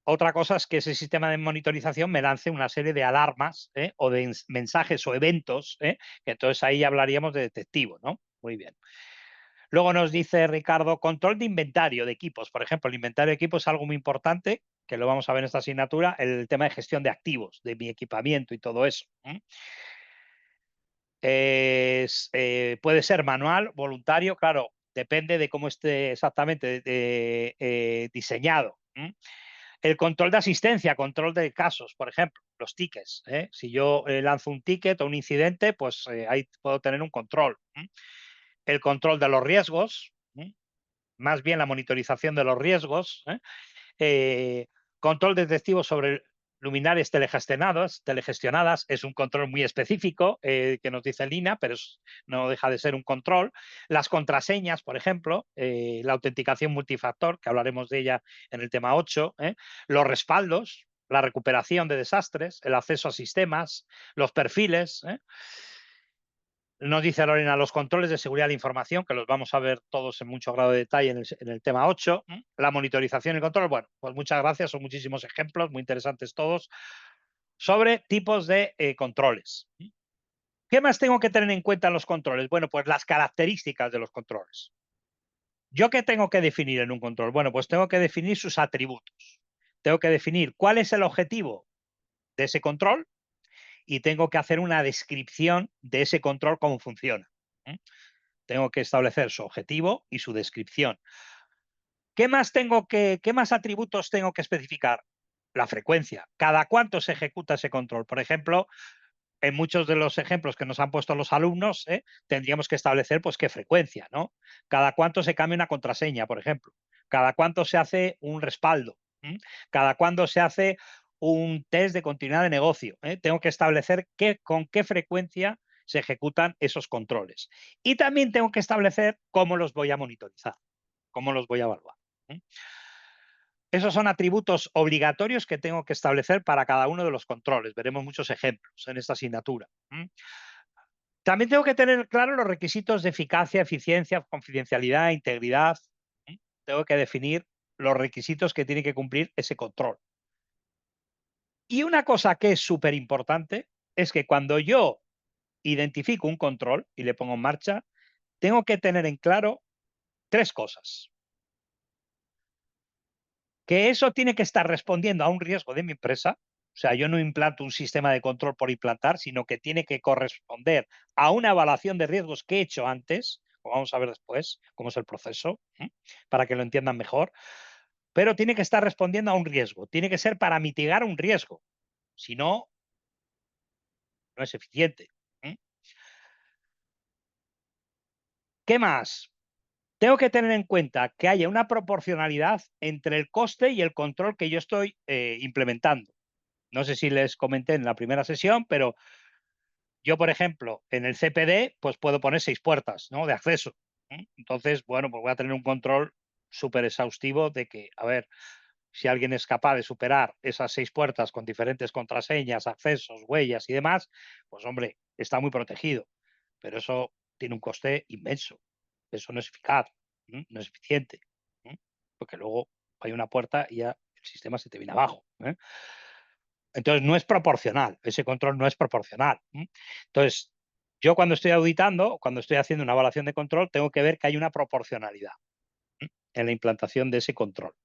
Otra cosa es que ese sistema de monitorización me lance una serie de alarmas, o de mensajes o eventos, que entonces ahí ya hablaríamos de detectivo, ¿no? Muy bien. Luego nos dice Ricardo, control de inventario de equipos. Por ejemplo, el inventario de equipos es algo muy importante, que lo vamos a ver en esta asignatura, el tema de gestión de activos, de mi equipamiento y todo eso. Puede ser manual, voluntario, claro, depende de cómo esté exactamente diseñado. El control de asistencia, control de casos, por ejemplo, los tickets. Si yo lanzo un ticket o un incidente, pues ahí puedo tener un control. El control de los riesgos, más bien la monitorización de los riesgos. Control detectivo sobre luminarias telegestionadas es un control muy específico que nos dice Lina, pero no deja de ser un control. Las contraseñas, por ejemplo, la autenticación multifactor, que hablaremos de ella en el tema 8, los respaldos, la recuperación de desastres, el acceso a sistemas, los perfiles. Nos dice Lorena los controles de seguridad de la información, que los vamos a ver todos en mucho grado de detalle en el tema 8. La monitorización y el control. Bueno, pues muchas gracias, son muchísimos ejemplos, muy interesantes todos, sobre tipos de controles. ¿Qué más tengo que tener en cuenta en los controles? Bueno, pues las características de los controles. ¿Yo qué tengo que definir en un control? Bueno, pues tengo que definir sus atributos. Tengo que definir cuál es el objetivo de ese control y tengo que hacer una descripción de ese control, cómo funciona. Tengo que establecer su objetivo y su descripción. ¿Qué más atributos tengo que especificar? La frecuencia. ¿Cada cuánto se ejecuta ese control? Por ejemplo, en muchos de los ejemplos que nos han puesto los alumnos, tendríamos que establecer pues qué frecuencia, ¿no? Cada cuánto se cambia una contraseña, por ejemplo. Cada cuánto se hace un respaldo. Cada cuánto se hace un test de continuidad de negocio. Tengo que establecer con qué frecuencia se ejecutan esos controles. Y también tengo que establecer cómo los voy a monitorizar, cómo los voy a evaluar. Esos son atributos obligatorios que tengo que establecer para cada uno de los controles. Veremos muchos ejemplos en esta asignatura. También tengo que tener claro los requisitos de eficacia, eficiencia, confidencialidad, integridad. Tengo que definir los requisitos que tiene que cumplir ese control. Y una cosa que es súper importante es que cuando yo identifico un control y le pongo en marcha, tengo que tener en claro tres cosas. Que eso tiene que estar respondiendo a un riesgo de mi empresa. O sea, yo no implanto un sistema de control por implantar, sino que tiene que corresponder a una evaluación de riesgos que he hecho antes, o vamos a ver después cómo es el proceso, para que lo entiendan mejor, pero tiene que estar respondiendo a un riesgo, tiene que ser para mitigar un riesgo, si no, no es eficiente. ¿Qué más? Tengo que tener en cuenta que haya una proporcionalidad entre el coste y el control que yo estoy implementando. No sé si les comenté en la primera sesión, pero yo, por ejemplo, en el CPD, pues puedo poner 6 puertas, ¿no?, de acceso. Entonces, bueno, pues voy a tener un control súper exhaustivo de que, a ver, si alguien es capaz de superar esas 6 puertas con diferentes contraseñas, accesos, huellas y demás, pues hombre, está muy protegido. Pero eso tiene un coste inmenso. Eso no es eficaz, no es eficiente, porque luego hay una puerta y ya el sistema se te viene abajo. Entonces, no es proporcional, ese control no es proporcional. Entonces, yo cuando estoy auditando, cuando estoy haciendo una evaluación de control, tengo que ver que hay una proporcionalidad en la implantación de ese control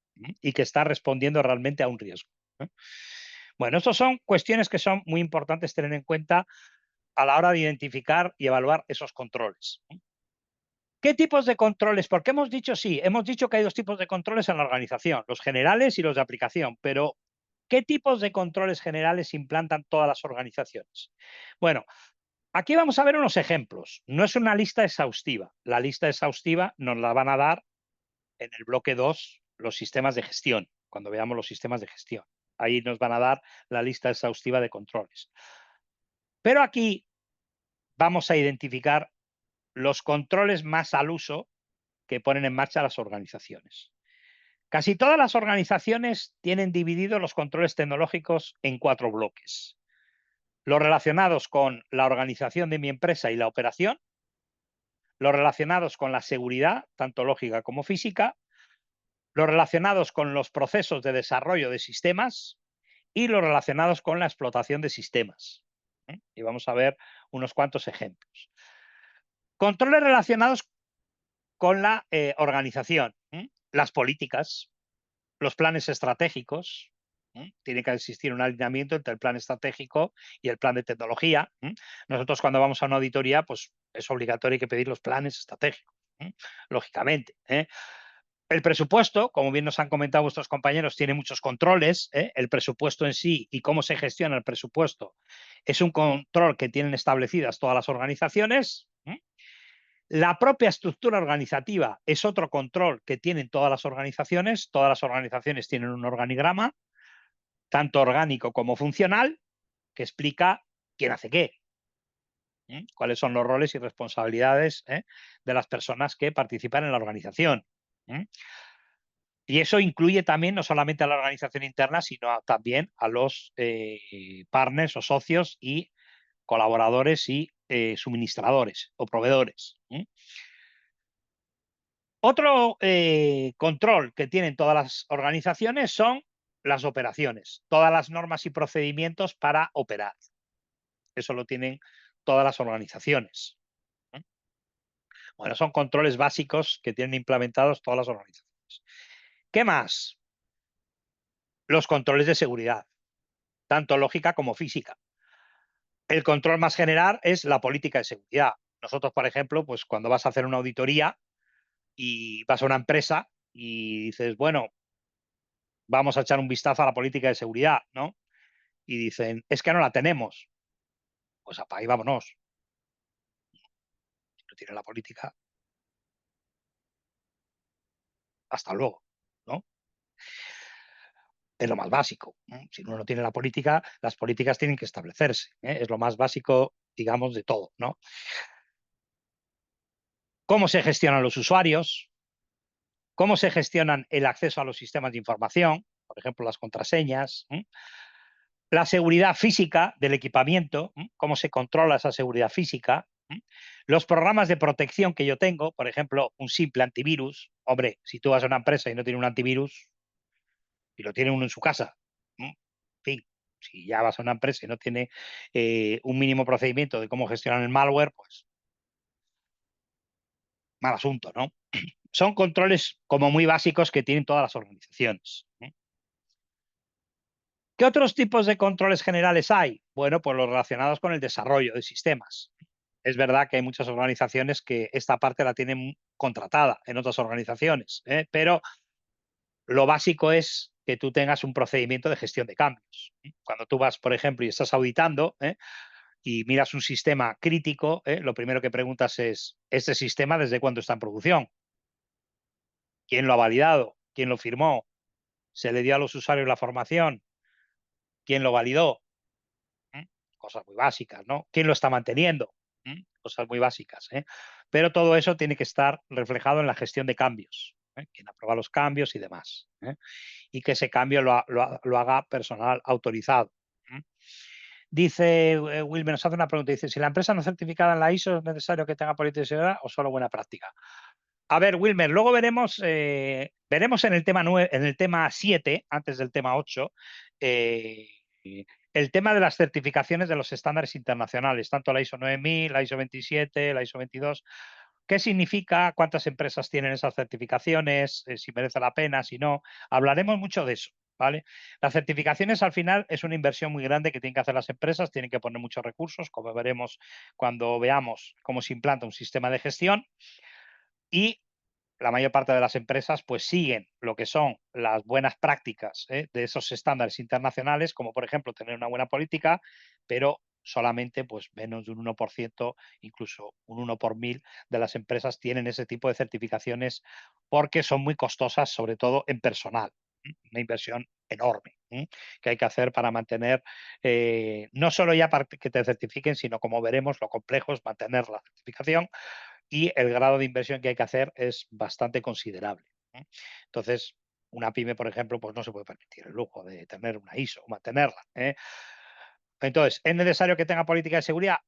y que está respondiendo realmente a un riesgo. Bueno, estas son cuestiones que son muy importantes tener en cuenta a la hora de identificar y evaluar esos controles. ¿Qué tipos de controles? Porque hemos dicho, sí, hemos dicho que hay dos tipos de controles en la organización, los generales y los de aplicación, pero ¿qué tipos de controles generales implantan todas las organizaciones? Bueno, aquí vamos a ver unos ejemplos. No es una lista exhaustiva. La lista exhaustiva nos la van a dar en el bloque 2 los sistemas de gestión, cuando veamos los sistemas de gestión. Ahí nos van a dar la lista exhaustiva de controles. Pero aquí vamos a identificar los controles más al uso que ponen en marcha las organizaciones. Casi todas las organizaciones tienen divididos los controles tecnológicos en 4 bloques. Los relacionados con la organización de mi empresa y la operación, los relacionados con la seguridad, tanto lógica como física, los relacionados con los procesos de desarrollo de sistemas y los relacionados con la explotación de sistemas. Y vamos a ver unos cuantos ejemplos. Controles relacionados con la organización, las políticas, los planes estratégicos. Tiene que existir un alineamiento entre el plan estratégico y el plan de tecnología. Nosotros cuando vamos a una auditoría, pues es obligatorio que pedir los planes estratégicos, lógicamente. El presupuesto, como bien nos han comentado vuestros compañeros, tiene muchos controles. El presupuesto en sí y cómo se gestiona el presupuesto es un control que tienen establecidas todas las organizaciones. La propia estructura organizativa es otro control que tienen todas las organizaciones. Todas las organizaciones tienen un organigrama, tanto orgánico como funcional, que explica quién hace qué, cuáles son los roles y responsabilidades de las personas que participan en la organización. Y eso incluye también no solamente a la organización interna, sino también a los partners o socios y colaboradores y suministradores o proveedores. Otro control que tienen todas las organizaciones son las operaciones, todas las normas y procedimientos para operar. Eso lo tienen todas las organizaciones. Bueno, son controles básicos que tienen implementados todas las organizaciones. ¿Qué más? Los controles de seguridad, tanto lógica como física. El control más general es la política de seguridad. Nosotros, por ejemplo, pues cuando vas a hacer una auditoría y vas a una empresa y dices, bueno, vamos a echar un vistazo a la política de seguridad, ¿no? Y dicen, es que no la tenemos. Pues apaga y vámonos. Si no tiene la política, hasta luego, ¿no? Es lo más básico. Si uno no tiene la política, las políticas tienen que establecerse. Es lo más básico, digamos, de todo, ¿no? ¿Cómo se gestionan los usuarios? ¿Cómo se gestionan el acceso a los sistemas de información? Por ejemplo, las contraseñas. La seguridad física del equipamiento, cómo se controla esa seguridad física, los programas de protección que yo tengo, por ejemplo, un simple antivirus. Hombre, si tú vas a una empresa y no tiene un antivirus y lo tiene uno en su casa, en fin, si ya vas a una empresa y no tiene un mínimo procedimiento de cómo gestionar el malware, pues mal asunto, ¿no? Son controles como muy básicos que tienen todas las organizaciones. ¿Qué otros tipos de controles generales hay? Bueno, pues los relacionados con el desarrollo de sistemas. Es verdad que hay muchas organizaciones que esta parte la tienen contratada en otras organizaciones, pero lo básico es que tú tengas un procedimiento de gestión de cambios. Cuando tú vas, por ejemplo, y estás auditando y miras un sistema crítico, lo primero que preguntas es, ¿este sistema desde cuándo está en producción? ¿Quién lo ha validado? ¿Quién lo firmó? ¿Se le dio a los usuarios la formación? ¿Quién lo validó? Cosas muy básicas, ¿no? ¿Quién lo está manteniendo? Cosas muy básicas, pero todo eso tiene que estar reflejado en la gestión de cambios, quién aprueba los cambios y demás, y que ese cambio lo haga personal autorizado. Dice Wilmer, nos hace una pregunta, dice, si la empresa no es certificada en la ISO, ¿es necesario que tenga política de seguridad o solo buena práctica? A ver, Wilmer, luego veremos en el tema 9, en el tema 7, antes del tema 8, el tema de las certificaciones de los estándares internacionales, tanto la ISO 9000, la ISO 27, la ISO 22. ¿Qué significa? ¿Cuántas empresas tienen esas certificaciones? Si merece la pena, si no. Hablaremos mucho de eso, ¿vale? Las certificaciones al final es una inversión muy grande que tienen que hacer las empresas, tienen que poner muchos recursos, como veremos cuando veamos cómo se implanta un sistema de gestión. Y la mayor parte de las empresas pues siguen lo que son las buenas prácticas de esos estándares internacionales, como por ejemplo tener una buena política, pero solamente pues menos de un 1%, incluso un 1 por 1000 de las empresas tienen ese tipo de certificaciones porque son muy costosas, sobre todo en personal. Una inversión enorme que hay que hacer para mantener, no solo ya para que te certifiquen, sino como veremos, lo complejo es mantener la certificación y el grado de inversión que hay que hacer es bastante considerable. Entonces, una pyme, por ejemplo, pues no se puede permitir el lujo de tener una ISO, mantenerla. Entonces, ¿es necesario que tenga política de seguridad?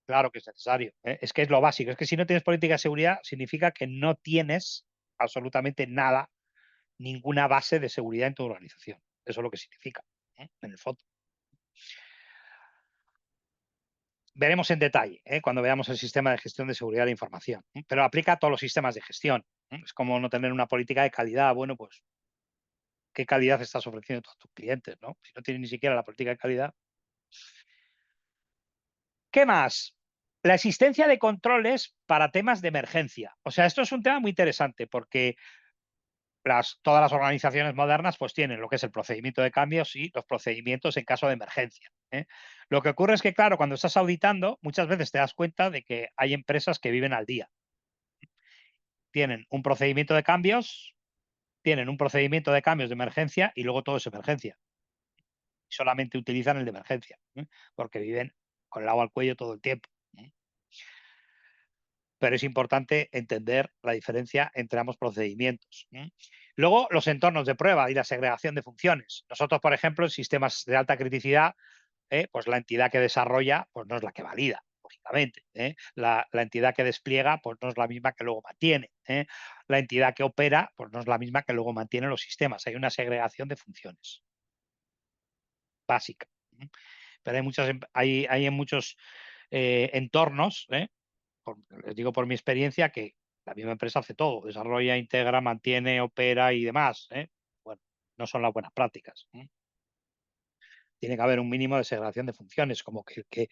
Claro que es necesario. Es que es lo básico. Es que si no tienes política de seguridad, significa que no tienes absolutamente nada ninguna base de seguridad en tu organización. Eso es lo que significa, en el fondo. Veremos en detalle, cuando veamos el sistema de gestión de seguridad de la información, pero aplica a todos los sistemas de gestión. Es como no tener una política de calidad. Bueno, pues, ¿qué calidad estás ofreciendo a todos tus clientes, no? Si no tienes ni siquiera la política de calidad. ¿Qué más? La existencia de controles para temas de emergencia. O sea, esto es un tema muy interesante porque todas las organizaciones modernas pues tienen lo que es el procedimiento de cambios y los procedimientos en caso de emergencia. Lo que ocurre es que, claro, cuando estás auditando, muchas veces te das cuenta de que hay empresas que viven al día. Tienen un procedimiento de cambios, tienen un procedimiento de cambios de emergencia y luego todo es emergencia. Solamente utilizan el de emergencia, porque viven con el agua al cuello todo el tiempo. Pero es importante entender la diferencia entre ambos procedimientos. Luego, los entornos de prueba y la segregación de funciones. Nosotros, por ejemplo, en sistemas de alta criticidad, pues la entidad que desarrolla pues no es la que valida, lógicamente. La entidad que despliega pues no es la misma que luego mantiene. La entidad que opera pues no es la misma que luego mantiene los sistemas. Hay una segregación de funciones básica. Pero hay en muchos entornos, les digo por mi experiencia, que la misma empresa hace todo, desarrolla, integra, mantiene, opera y demás. Bueno, no son las buenas prácticas. Tiene que haber un mínimo de segregación de funciones, como que el que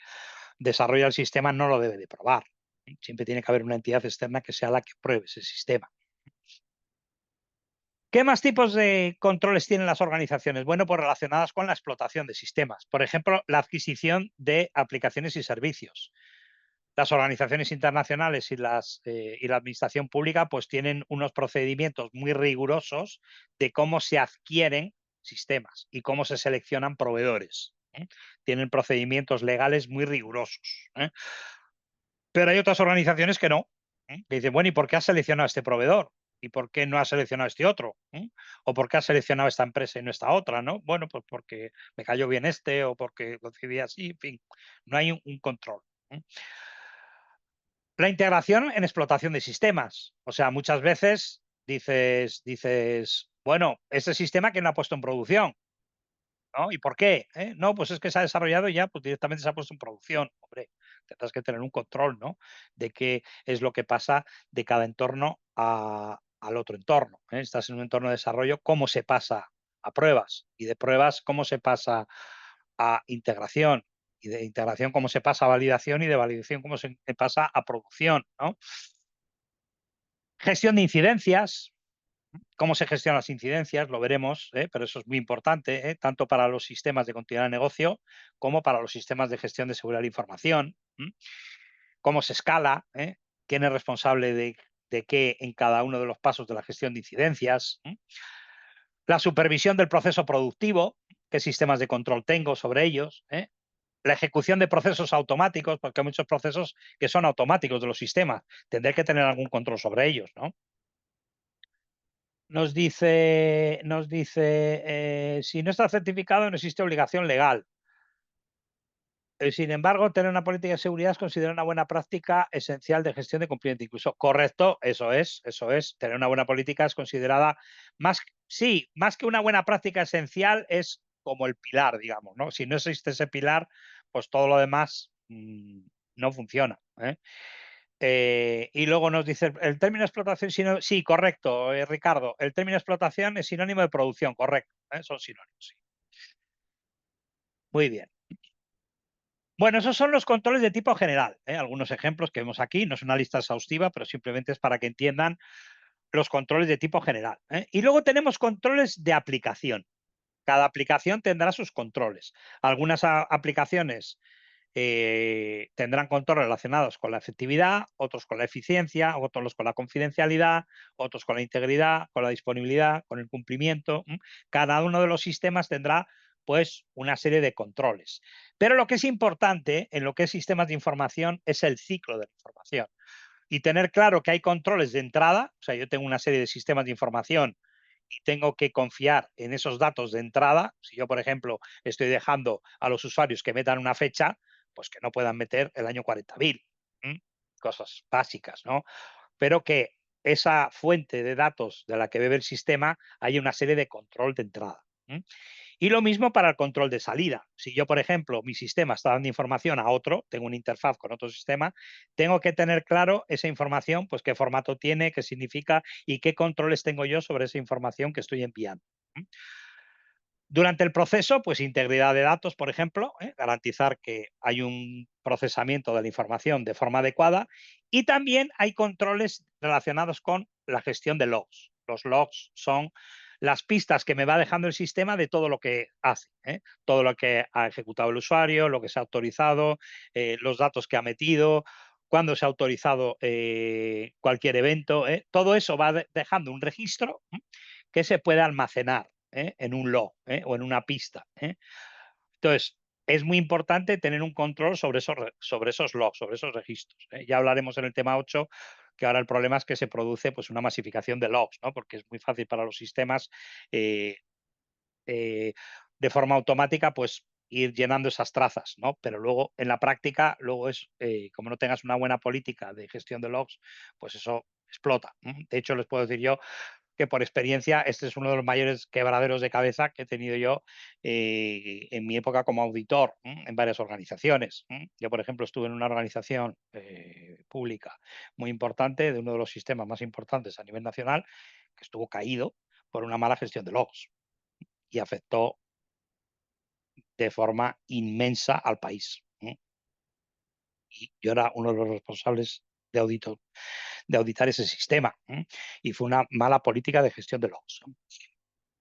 desarrolla el sistema no lo debe de probar. Siempre tiene que haber una entidad externa que sea la que pruebe ese sistema. ¿Qué más tipos de controles tienen las organizaciones? Bueno, pues relacionadas con la explotación de sistemas. Por ejemplo, la adquisición de aplicaciones y servicios. Las organizaciones internacionales y la administración pública pues tienen unos procedimientos muy rigurosos de cómo se adquieren sistemas y cómo se seleccionan proveedores. Tienen procedimientos legales muy rigurosos. Pero hay otras organizaciones que no. Que dicen, bueno, ¿y por qué has seleccionado este proveedor? ¿Y por qué no has seleccionado este otro? ¿O por qué has seleccionado esta empresa y no esta otra? ¿No? Bueno, pues porque me cayó bien este o porque lo decidí así, en fin, no hay un control. La integración en explotación de sistemas. O sea, muchas veces dices, bueno, este sistema, ¿quién lo ha puesto en producción? ¿No? ¿Y por qué? No, pues es que se ha desarrollado y ya, pues directamente se ha puesto en producción. Hombre, tendrás que tener un control, ¿no? De qué es lo que pasa de cada entorno al otro entorno. Estás en un entorno de desarrollo, ¿cómo se pasa a pruebas? Y de pruebas, ¿cómo se pasa a integración? Y de integración, ¿cómo se pasa a validación? Y de validación, ¿cómo se pasa a producción? ¿No? Gestión de incidencias, cómo se gestionan las incidencias, lo veremos, pero eso es muy importante, tanto para los sistemas de continuidad de negocio como para los sistemas de gestión de seguridad de la información. Cómo se escala, quién es responsable de qué en cada uno de los pasos de la gestión de incidencias. La supervisión del proceso productivo, qué sistemas de control tengo sobre ellos. La ejecución de procesos automáticos, porque hay muchos procesos que son automáticos de los sistemas. Tendré que tener algún control sobre ellos, ¿no? Nos dice, si no está certificado, no existe obligación legal. Sin embargo, tener una política de seguridad es considerada una buena práctica esencial de gestión de cumplimiento. Incluso, correcto, eso es. Tener una buena política es considerada más que una buena práctica esencial, es como el pilar, digamos, ¿no? Si no existe ese pilar, pues todo lo demás no funciona. Y luego nos dice el término explotación, sí, correcto, Ricardo, el término explotación es sinónimo de producción, correcto, son sinónimos, sí. Muy bien. Bueno, esos son los controles de tipo general. Algunos ejemplos que vemos aquí, no es una lista exhaustiva, pero simplemente es para que entiendan los controles de tipo general. Y luego tenemos controles de aplicación. Cada aplicación tendrá sus controles. Algunas aplicaciones tendrán controles relacionados con la efectividad, otros con la eficiencia, otros con la confidencialidad, otros con la integridad, con la disponibilidad, con el cumplimiento. Cada uno de los sistemas tendrá pues una serie de controles. Pero lo que es importante en lo que es sistemas de información es el ciclo de la información. Y tener claro que hay controles de entrada, o sea, yo tengo una serie de sistemas de información y tengo que confiar en esos datos de entrada. Si yo, por ejemplo, estoy dejando a los usuarios que metan una fecha, pues que no puedan meter el año 40.000. Cosas básicas, ¿no? Pero que esa fuente de datos de la que bebe el sistema haya una serie de control de entrada. Y lo mismo para el control de salida. Si yo, por ejemplo, mi sistema está dando información a otro, tengo una interfaz con otro sistema, tengo que tener claro esa información, pues qué formato tiene, qué significa y qué controles tengo yo sobre esa información que estoy enviando. Durante el proceso, pues integridad de datos, por ejemplo, garantizar que hay un procesamiento de la información de forma adecuada y también hay controles relacionados con la gestión de logs. Los logs son las pistas que me va dejando el sistema de todo lo que hace, todo lo que ha ejecutado el usuario, lo que se ha autorizado, los datos que ha metido, cuándo se ha autorizado cualquier evento. Todo eso va dejando un registro que se puede almacenar en un log o en una pista. Entonces, es muy importante tener un control sobre esos logs, sobre esos registros. Ya hablaremos en el tema 8, que ahora el problema es que se produce pues, una masificación de logs, ¿no? Porque es muy fácil para los sistemas eh, de forma automática pues, ir llenando esas trazas, ¿no? Pero luego en la práctica, luego es, como no tengas una buena política de gestión de logs, pues eso explota. De hecho, les puedo decir yo que por experiencia este es uno de los mayores quebraderos de cabeza que he tenido yo en mi época como auditor en varias organizaciones. Yo, por ejemplo, estuve en una organización pública muy importante, de uno de los sistemas más importantes a nivel nacional, que estuvo caído por una mala gestión de logs y afectó de forma inmensa al país. Y yo era uno de los responsables de de auditar ese sistema. Y fue una mala política de gestión de logs.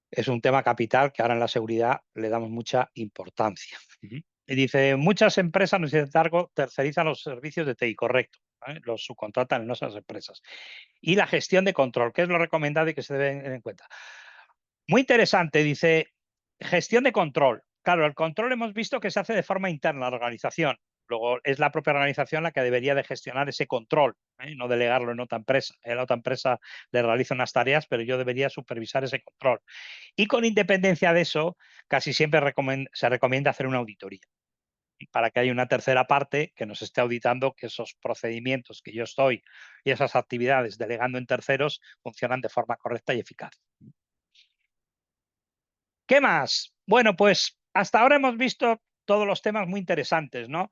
Es un tema capital que ahora en la seguridad le damos mucha importancia. Y dice, muchas empresas, no sin embargo, tercerizan los servicios de TI, correcto. Los subcontratan en esas empresas. Y la gestión de control, que es lo recomendado y que se debe tener en cuenta. Muy interesante, dice, gestión de control. Claro, el control hemos visto que se hace de forma interna a la organización. Luego es la propia organización la que debería de gestionar ese control, no delegarlo en otra empresa. La otra empresa le realiza unas tareas, pero yo debería supervisar ese control. Y con independencia de eso, casi siempre se recomienda hacer una auditoría para que haya una tercera parte que nos esté auditando que esos procedimientos que yo estoy y esas actividades delegando en terceros funcionan de forma correcta y eficaz. ¿Qué más? Bueno, pues hasta ahora hemos visto todos los temas muy interesantes, ¿no?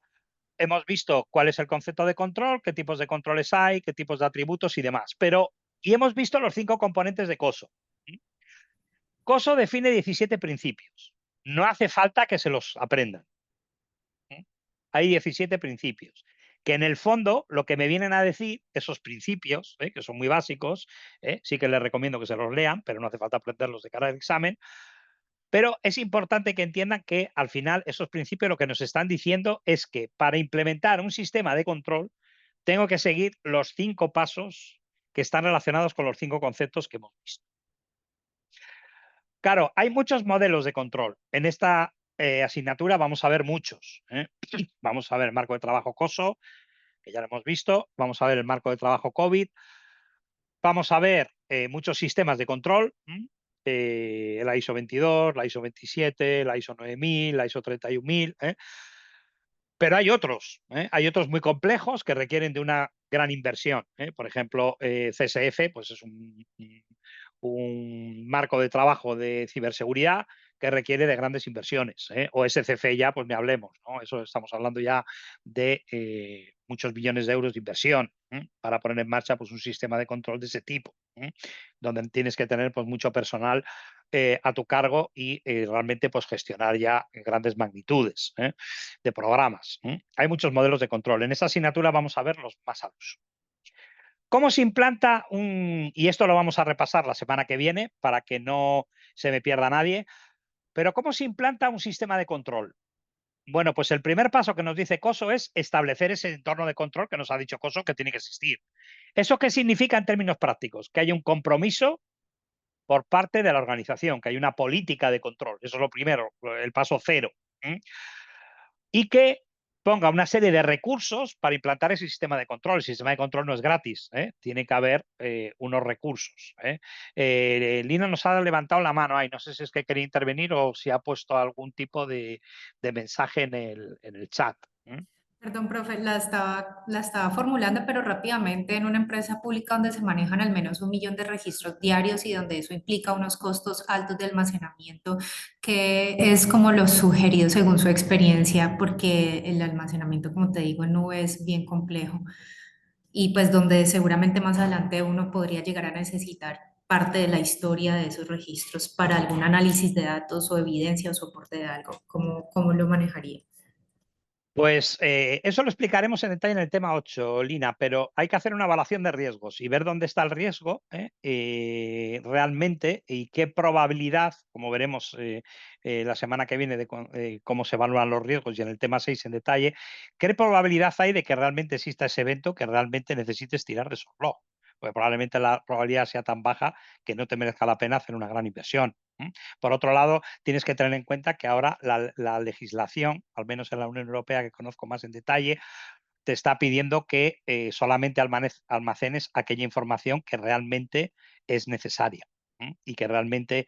Hemos visto cuál es el concepto de control, qué tipos de controles hay, qué tipos de atributos y demás, y hemos visto los 5 componentes de COSO. COSO define 17 principios. No hace falta que se los aprendan. Hay 17 principios, que en el fondo lo que me vienen a decir esos principios, que son muy básicos, sí que les recomiendo que se los lean, pero no hace falta aprenderlos de cara al examen, pero es importante que entiendan que al final esos principios lo que nos están diciendo es que para implementar un sistema de control tengo que seguir los 5 pasos que están relacionados con los 5 conceptos que hemos visto. Claro, hay muchos modelos de control. En esta asignatura vamos a ver muchos. Vamos a ver el marco de trabajo COSO, que ya lo hemos visto. Vamos a ver el marco de trabajo COVID. Vamos a ver muchos sistemas de control. La ISO 22, la ISO 27, la ISO 9000, la ISO 31000. Pero hay otros muy complejos que requieren de una gran inversión. Por ejemplo, CSF pues es un marco de trabajo de ciberseguridad que requiere de grandes inversiones. O SCF ya, pues ni hablemos, ¿no? Eso estamos hablando ya de muchos billones de euros de inversión para poner en marcha pues, un sistema de control de ese tipo, donde tienes que tener pues, mucho personal a tu cargo y realmente pues, gestionar ya grandes magnitudes de programas. Hay muchos modelos de control. En esta asignatura vamos a ver los más al uso. ¿Cómo se implanta y esto lo vamos a repasar la semana que viene para que no se me pierda nadie, pero cómo se implanta un sistema de control? Bueno, pues el primer paso que nos dice COSO es establecer ese entorno de control que nos ha dicho COSO que tiene que existir. ¿Eso qué significa en términos prácticos? Que hay un compromiso por parte de la organización, que hay una política de control. Eso es lo primero, el paso cero. Y que ponga una serie de recursos para implantar ese sistema de control. El sistema de control no es gratis, tiene que haber unos recursos. Lina nos ha levantado la mano ahí, no sé si es que quería intervenir o si ha puesto algún tipo de mensaje en el chat. Perdón, profe, la estaba formulando, pero rápidamente en una empresa pública donde se manejan al menos 1 millón de registros diarios y donde eso implica unos costos altos de almacenamiento, que es como lo sugerido según su experiencia, porque el almacenamiento, como te digo, en nube es bien complejo y pues donde seguramente más adelante uno podría llegar a necesitar parte de la historia de esos registros para algún análisis de datos o evidencia o soporte de algo. ¿Cómo lo manejaría? Pues eso lo explicaremos en detalle en el tema 8, Lina, pero hay que hacer una evaluación de riesgos y ver dónde está el riesgo realmente y qué probabilidad, como veremos la semana que viene de cómo se evalúan los riesgos y en el tema 6 en detalle, qué probabilidad hay de que realmente exista ese evento que realmente necesites tirar de reloj. Porque probablemente la probabilidad sea tan baja que no te merezca la pena hacer una gran inversión. Por otro lado, tienes que tener en cuenta que ahora la legislación, al menos en la Unión Europea, que conozco más en detalle, te está pidiendo que solamente almacenes aquella información que realmente es necesaria y que realmente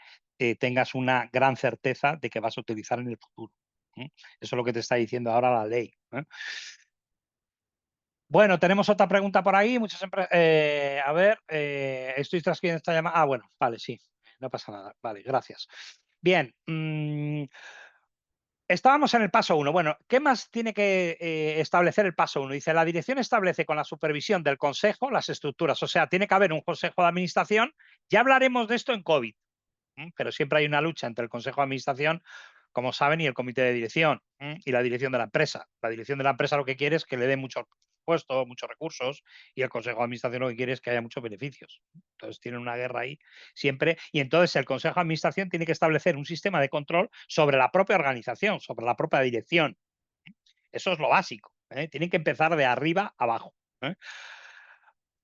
tengas una gran certeza de que vas a utilizar en el futuro. Eso es lo que te está diciendo ahora la ley. Bueno, tenemos otra pregunta por ahí. A ver, estoy transcribiendo esta llamada. Ah, bueno, vale, sí, no pasa nada. Vale, gracias. Bien, estábamos en el paso 1. Bueno, ¿qué más tiene que establecer el paso 1? Dice, la dirección establece con la supervisión del consejo las estructuras. O sea, tiene que haber un consejo de administración. Ya hablaremos de esto en COVID, pero siempre hay una lucha entre el consejo de administración, como saben, y el comité de dirección y la dirección de la empresa. La dirección de la empresa lo que quiere es que le dé mucho puesto, muchos recursos, y el consejo de administración lo que quiere es que haya muchos beneficios. Entonces tienen una guerra ahí siempre, y entonces el consejo de administración tiene que establecer un sistema de control sobre la propia organización, sobre la propia dirección. Eso es lo básico. Tienen que empezar de arriba abajo.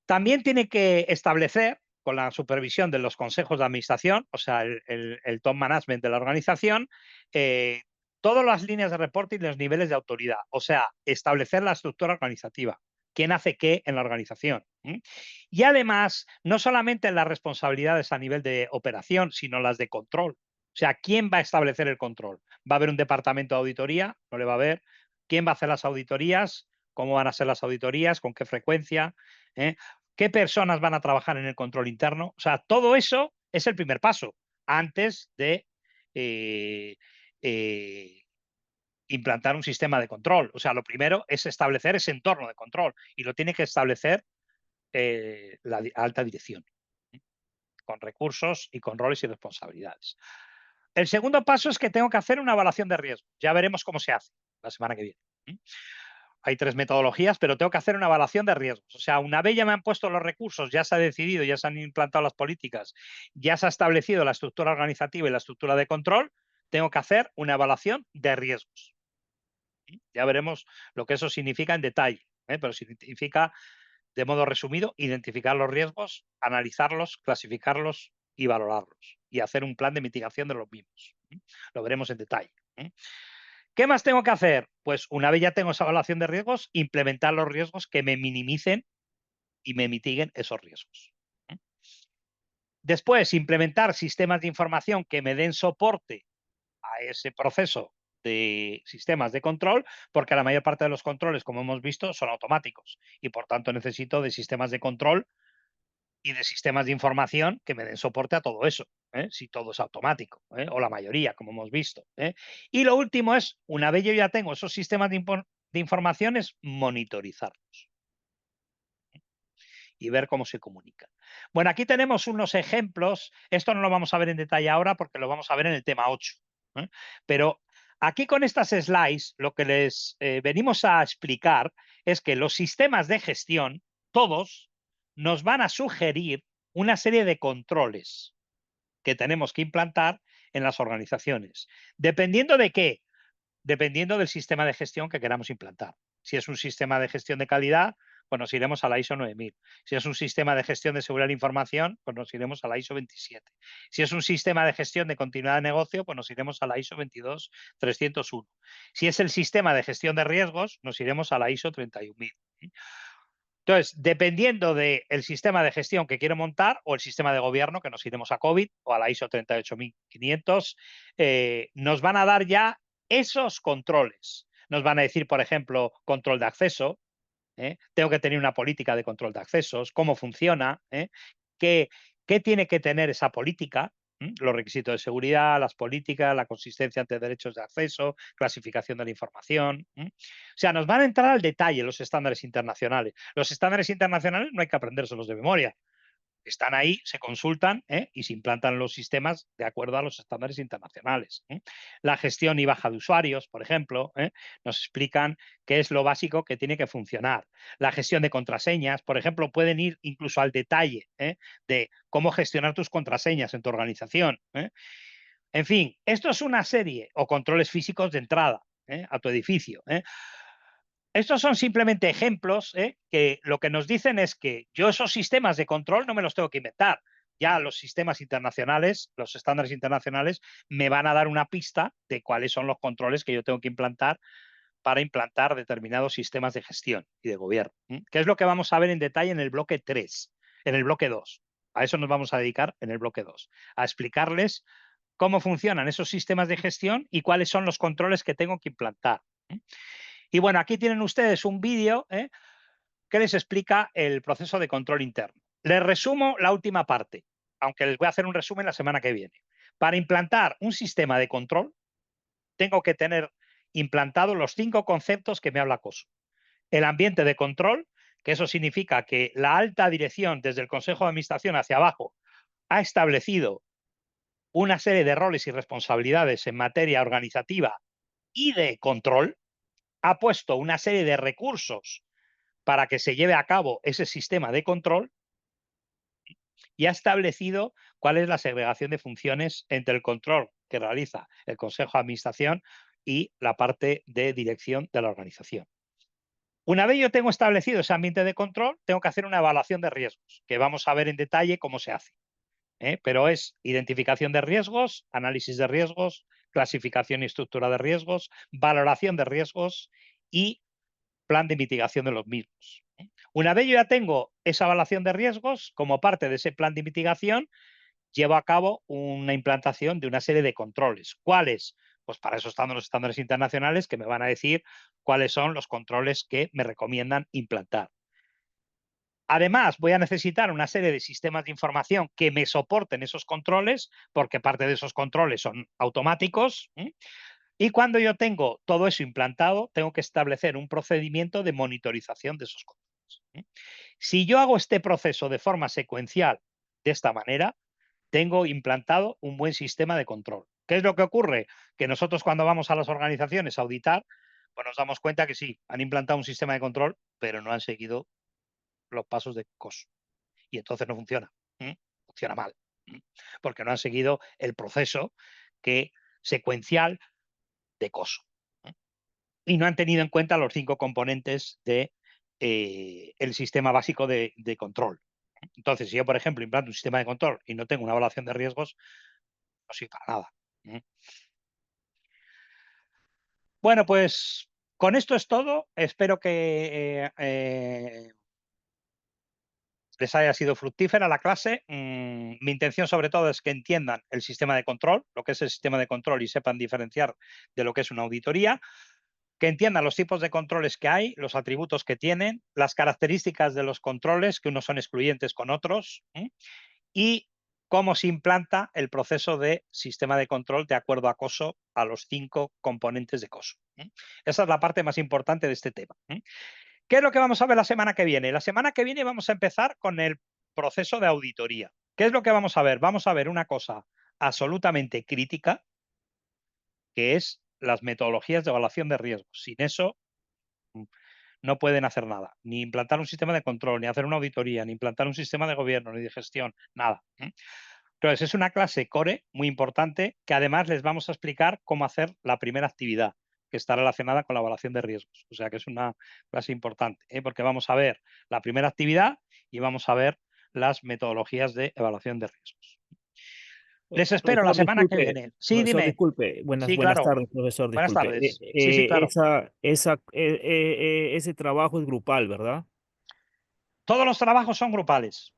También tiene que establecer, con la supervisión de los consejos de administración, o sea, el top management de la organización, todas las líneas de reporte y los niveles de autoridad, o sea, establecer la estructura organizativa, quién hace qué en la organización. Y además, no solamente las responsabilidades a nivel de operación, sino las de control. O sea, ¿quién va a establecer el control? ¿Va a haber un departamento de auditoría? No le va a haber. ¿Quién va a hacer las auditorías? ¿Cómo van a ser las auditorías? ¿Con qué frecuencia? ¿Eh? ¿Qué personas van a trabajar en el control interno? O sea, todo eso es el primer paso antes de eh, eh, implantar un sistema de control. O sea, lo primero es establecer ese entorno de control y lo tiene que establecer la alta dirección, con recursos y con roles y responsabilidades. El segundo paso es que tengo que hacer una evaluación de riesgo. Ya veremos cómo se hace la semana que viene. Hay 3 metodologías, pero tengo que hacer una evaluación de riesgos. O sea, una vez ya me han puesto los recursos, ya se ha decidido, ya se han implantado las políticas, ya se ha establecido la estructura organizativa y la estructura de control, tengo que hacer una evaluación de riesgos. Ya veremos lo que eso significa en detalle, pero significa, de modo resumido, identificar los riesgos, analizarlos, clasificarlos y valorarlos, y hacer un plan de mitigación de los mismos. Lo veremos en detalle. ¿Qué más tengo que hacer? Pues una vez ya tengo esa evaluación de riesgos, implementar los riesgos que me minimicen y me mitiguen esos riesgos. Después, implementar sistemas de información que me den soporte a ese proceso de sistemas de control, porque la mayor parte de los controles, como hemos visto, son automáticos y por tanto necesito de sistemas de control y de sistemas de información que me den soporte a todo eso, si todo es automático, o la mayoría, como hemos visto. Y lo último es, una vez yo ya tengo esos sistemas de información, es monitorizarlos y ver cómo se comunican. Bueno, aquí tenemos unos ejemplos. Esto no lo vamos a ver en detalle ahora porque lo vamos a ver en el tema 8. Pero aquí con estas slides lo que les venimos a explicar es que los sistemas de gestión, todos, nos van a sugerir una serie de controles que tenemos que implantar en las organizaciones. ¿Dependiendo de qué? Dependiendo del sistema de gestión que queramos implantar. Si es un sistema de gestión de calidad, pues nos iremos a la ISO 9000. Si es un sistema de gestión de seguridad de la información, pues nos iremos a la ISO 27. Si es un sistema de gestión de continuidad de negocio, pues nos iremos a la ISO 22301. Si es el sistema de gestión de riesgos, nos iremos a la ISO 31000. Entonces, dependiendo del sistema de gestión que quiero montar o el sistema de gobierno, que nos iremos a COVID o a la ISO 38500, nos van a dar ya esos controles. Nos van a decir, por ejemplo, control de acceso, tengo que tener una política de control de accesos, cómo funciona, qué, qué tiene que tener esa política, los requisitos de seguridad, las políticas, la consistencia ante derechos de acceso, clasificación de la información. O sea, nos van a entrar al detalle los estándares internacionales. Los estándares internacionales no hay que aprendérselos de memoria. Están ahí, se consultan y se implantan los sistemas de acuerdo a los estándares internacionales. La gestión y baja de usuarios, por ejemplo, nos explican qué es lo básico que tiene que funcionar. La gestión de contraseñas, por ejemplo, pueden ir incluso al detalle de cómo gestionar tus contraseñas en tu organización. En fin, esto es una serie o controles físicos de entrada a tu edificio. Estos son simplemente ejemplos que lo que nos dicen es que yo esos sistemas de control no me los tengo que inventar. Ya los sistemas internacionales, los estándares internacionales, me van a dar una pista de cuáles son los controles que yo tengo que implantar para implantar determinados sistemas de gestión y de gobierno. ¿Qué es lo que vamos a ver en detalle en el bloque 3, en el bloque 2? A eso nos vamos a dedicar en el bloque 2, a explicarles cómo funcionan esos sistemas de gestión y cuáles son los controles que tengo que implantar. Y bueno, aquí tienen ustedes un vídeo que les explica el proceso de control interno. Les resumo la última parte, aunque les voy a hacer un resumen la semana que viene. Para implantar un sistema de control, tengo que tener implantados los 5 conceptos que me habla COSO. El ambiente de control, que eso significa que la alta dirección desde el Consejo de Administración hacia abajo ha establecido una serie de roles y responsabilidades en materia organizativa y de control, ha puesto una serie de recursos para que se lleve a cabo ese sistema de control y ha establecido cuál es la segregación de funciones entre el control que realiza el Consejo de Administración y la parte de dirección de la organización. Una vez yo tengo establecido ese ambiente de control, tengo que hacer una evaluación de riesgos, que vamos a ver en detalle cómo se hace. Pero es identificación de riesgos, análisis de riesgos, clasificación y estructura de riesgos, valoración de riesgos y plan de mitigación de los mismos. Una vez yo ya tengo esa evaluación de riesgos, como parte de ese plan de mitigación, llevo a cabo una implantación de una serie de controles. ¿Cuáles? Pues para eso están los estándares internacionales que me van a decir cuáles son los controles que me recomiendan implantar. Además, voy a necesitar una serie de sistemas de información que me soporten esos controles, porque parte de esos controles son automáticos. Y cuando yo tengo todo eso implantado, tengo que establecer un procedimiento de monitorización de esos controles. Si yo hago este proceso de forma secuencial, de esta manera, tengo implantado un buen sistema de control. ¿Qué es lo que ocurre? Que nosotros cuando vamos a las organizaciones a auditar, pues nos damos cuenta que sí, han implantado un sistema de control, pero no han seguido los pasos de COS. Y entonces no funciona. Funciona mal. Porque no han seguido el proceso que, secuencial de COSO. Y no han tenido en cuenta los 5 componentes de el sistema básico de control. Entonces, si yo, por ejemplo, implanto un sistema de control y no tengo una evaluación de riesgos, no sirve para nada. Bueno, pues con esto es todo. Espero que les haya sido fructífera la clase. Mi intención sobre todo es que entiendan el sistema de control, lo que es el sistema de control y sepan diferenciar de lo que es una auditoría, que entiendan los tipos de controles que hay, los atributos que tienen, las características de los controles, que unos son excluyentes con otros, y cómo se implanta el proceso de sistema de control de acuerdo a COSO, a los 5 componentes de COSO. Esa es la parte más importante de este tema. ¿Qué es lo que vamos a ver la semana que viene? La semana que viene vamos a empezar con el proceso de auditoría. ¿Qué es lo que vamos a ver? Vamos a ver una cosa absolutamente crítica, que es las metodologías de evaluación de riesgos. Sin eso no pueden hacer nada, ni implantar un sistema de control, ni hacer una auditoría, ni implantar un sistema de gobierno, ni de gestión, nada. Entonces, es una clase core muy importante que además les vamos a explicar cómo hacer la primera actividad, que está relacionada con la evaluación de riesgos. O sea que es una clase importante, porque vamos a ver la primera actividad y vamos a ver las metodologías de evaluación de riesgos. Les espero la Profesor, semana que disculpe, viene. Sí, profesor, dime. disculpe. Sí, Buenas claro. tardes, profesor, Buenas disculpe. tardes. Sí, sí, claro. Ese trabajo es grupal, ¿verdad? Todos los trabajos son grupales.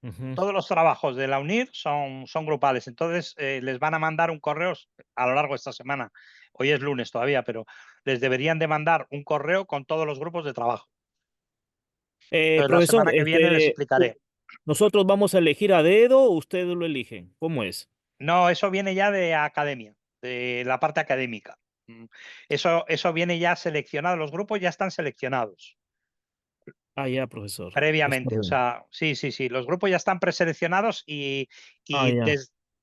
Ujú. Todos los trabajos de la UNIR son grupales, entonces, les van a mandar un correo a lo largo de esta semana. Hoy es lunes todavía, pero les deberían de mandar un correo con todos los grupos de trabajo. Entonces, la Profesor, semana que viene les explicaré. ¿nosotros vamos a elegir a dedo o ustedes lo eligen? ¿Cómo es? No, eso viene ya de academia, de la parte académica. Eso viene ya seleccionado, los grupos ya están seleccionados Ah, ya, profesor. Está previamente. O bien. sea, sí, sí, sí, los grupos ya están preseleccionados Ah, y ya.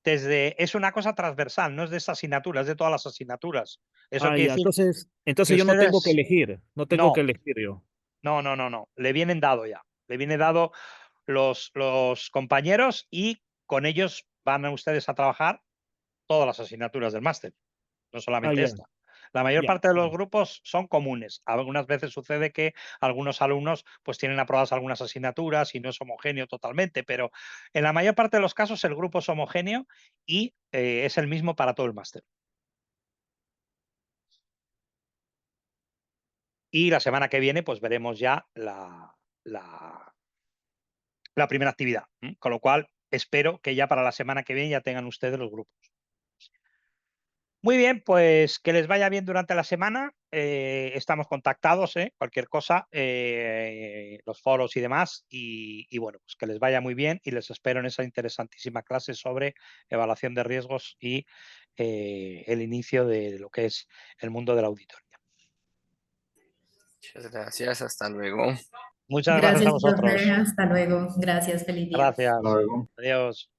desde es una cosa transversal, no es de esa asignatura, es de todas las asignaturas. Eso Ah, quiere ya. decir que Entonces yo no tengo que ustedes elegir. No tengo que no, elegir yo. no, no, no, no, le vienen dado ya. Le viene dado los compañeros y con ellos van a ustedes a trabajar todas las asignaturas del máster. No Ah, solamente ya. esta. La mayor Ya. parte de los grupos son comunes. Algunas veces sucede que algunos alumnos pues tienen aprobadas algunas asignaturas y no es homogéneo totalmente, pero en la mayor parte de los casos el grupo es homogéneo y es el mismo para todo el máster. Y la semana que viene pues veremos ya la, la primera actividad. Con lo cual espero que ya para la semana que viene ya tengan ustedes los grupos. Muy bien, pues que les vaya bien durante la semana. Estamos contactados, cualquier cosa, los foros y demás. Y bueno, pues que les vaya muy bien y les espero en esa interesantísima clase sobre evaluación de riesgos y el inicio de lo que es el mundo de la auditoría. Muchas gracias, hasta luego. Muchas gracias a Gracias, profe. vosotros. Hasta luego. Gracias. Feliz día. Gracias. Hasta luego. Adiós.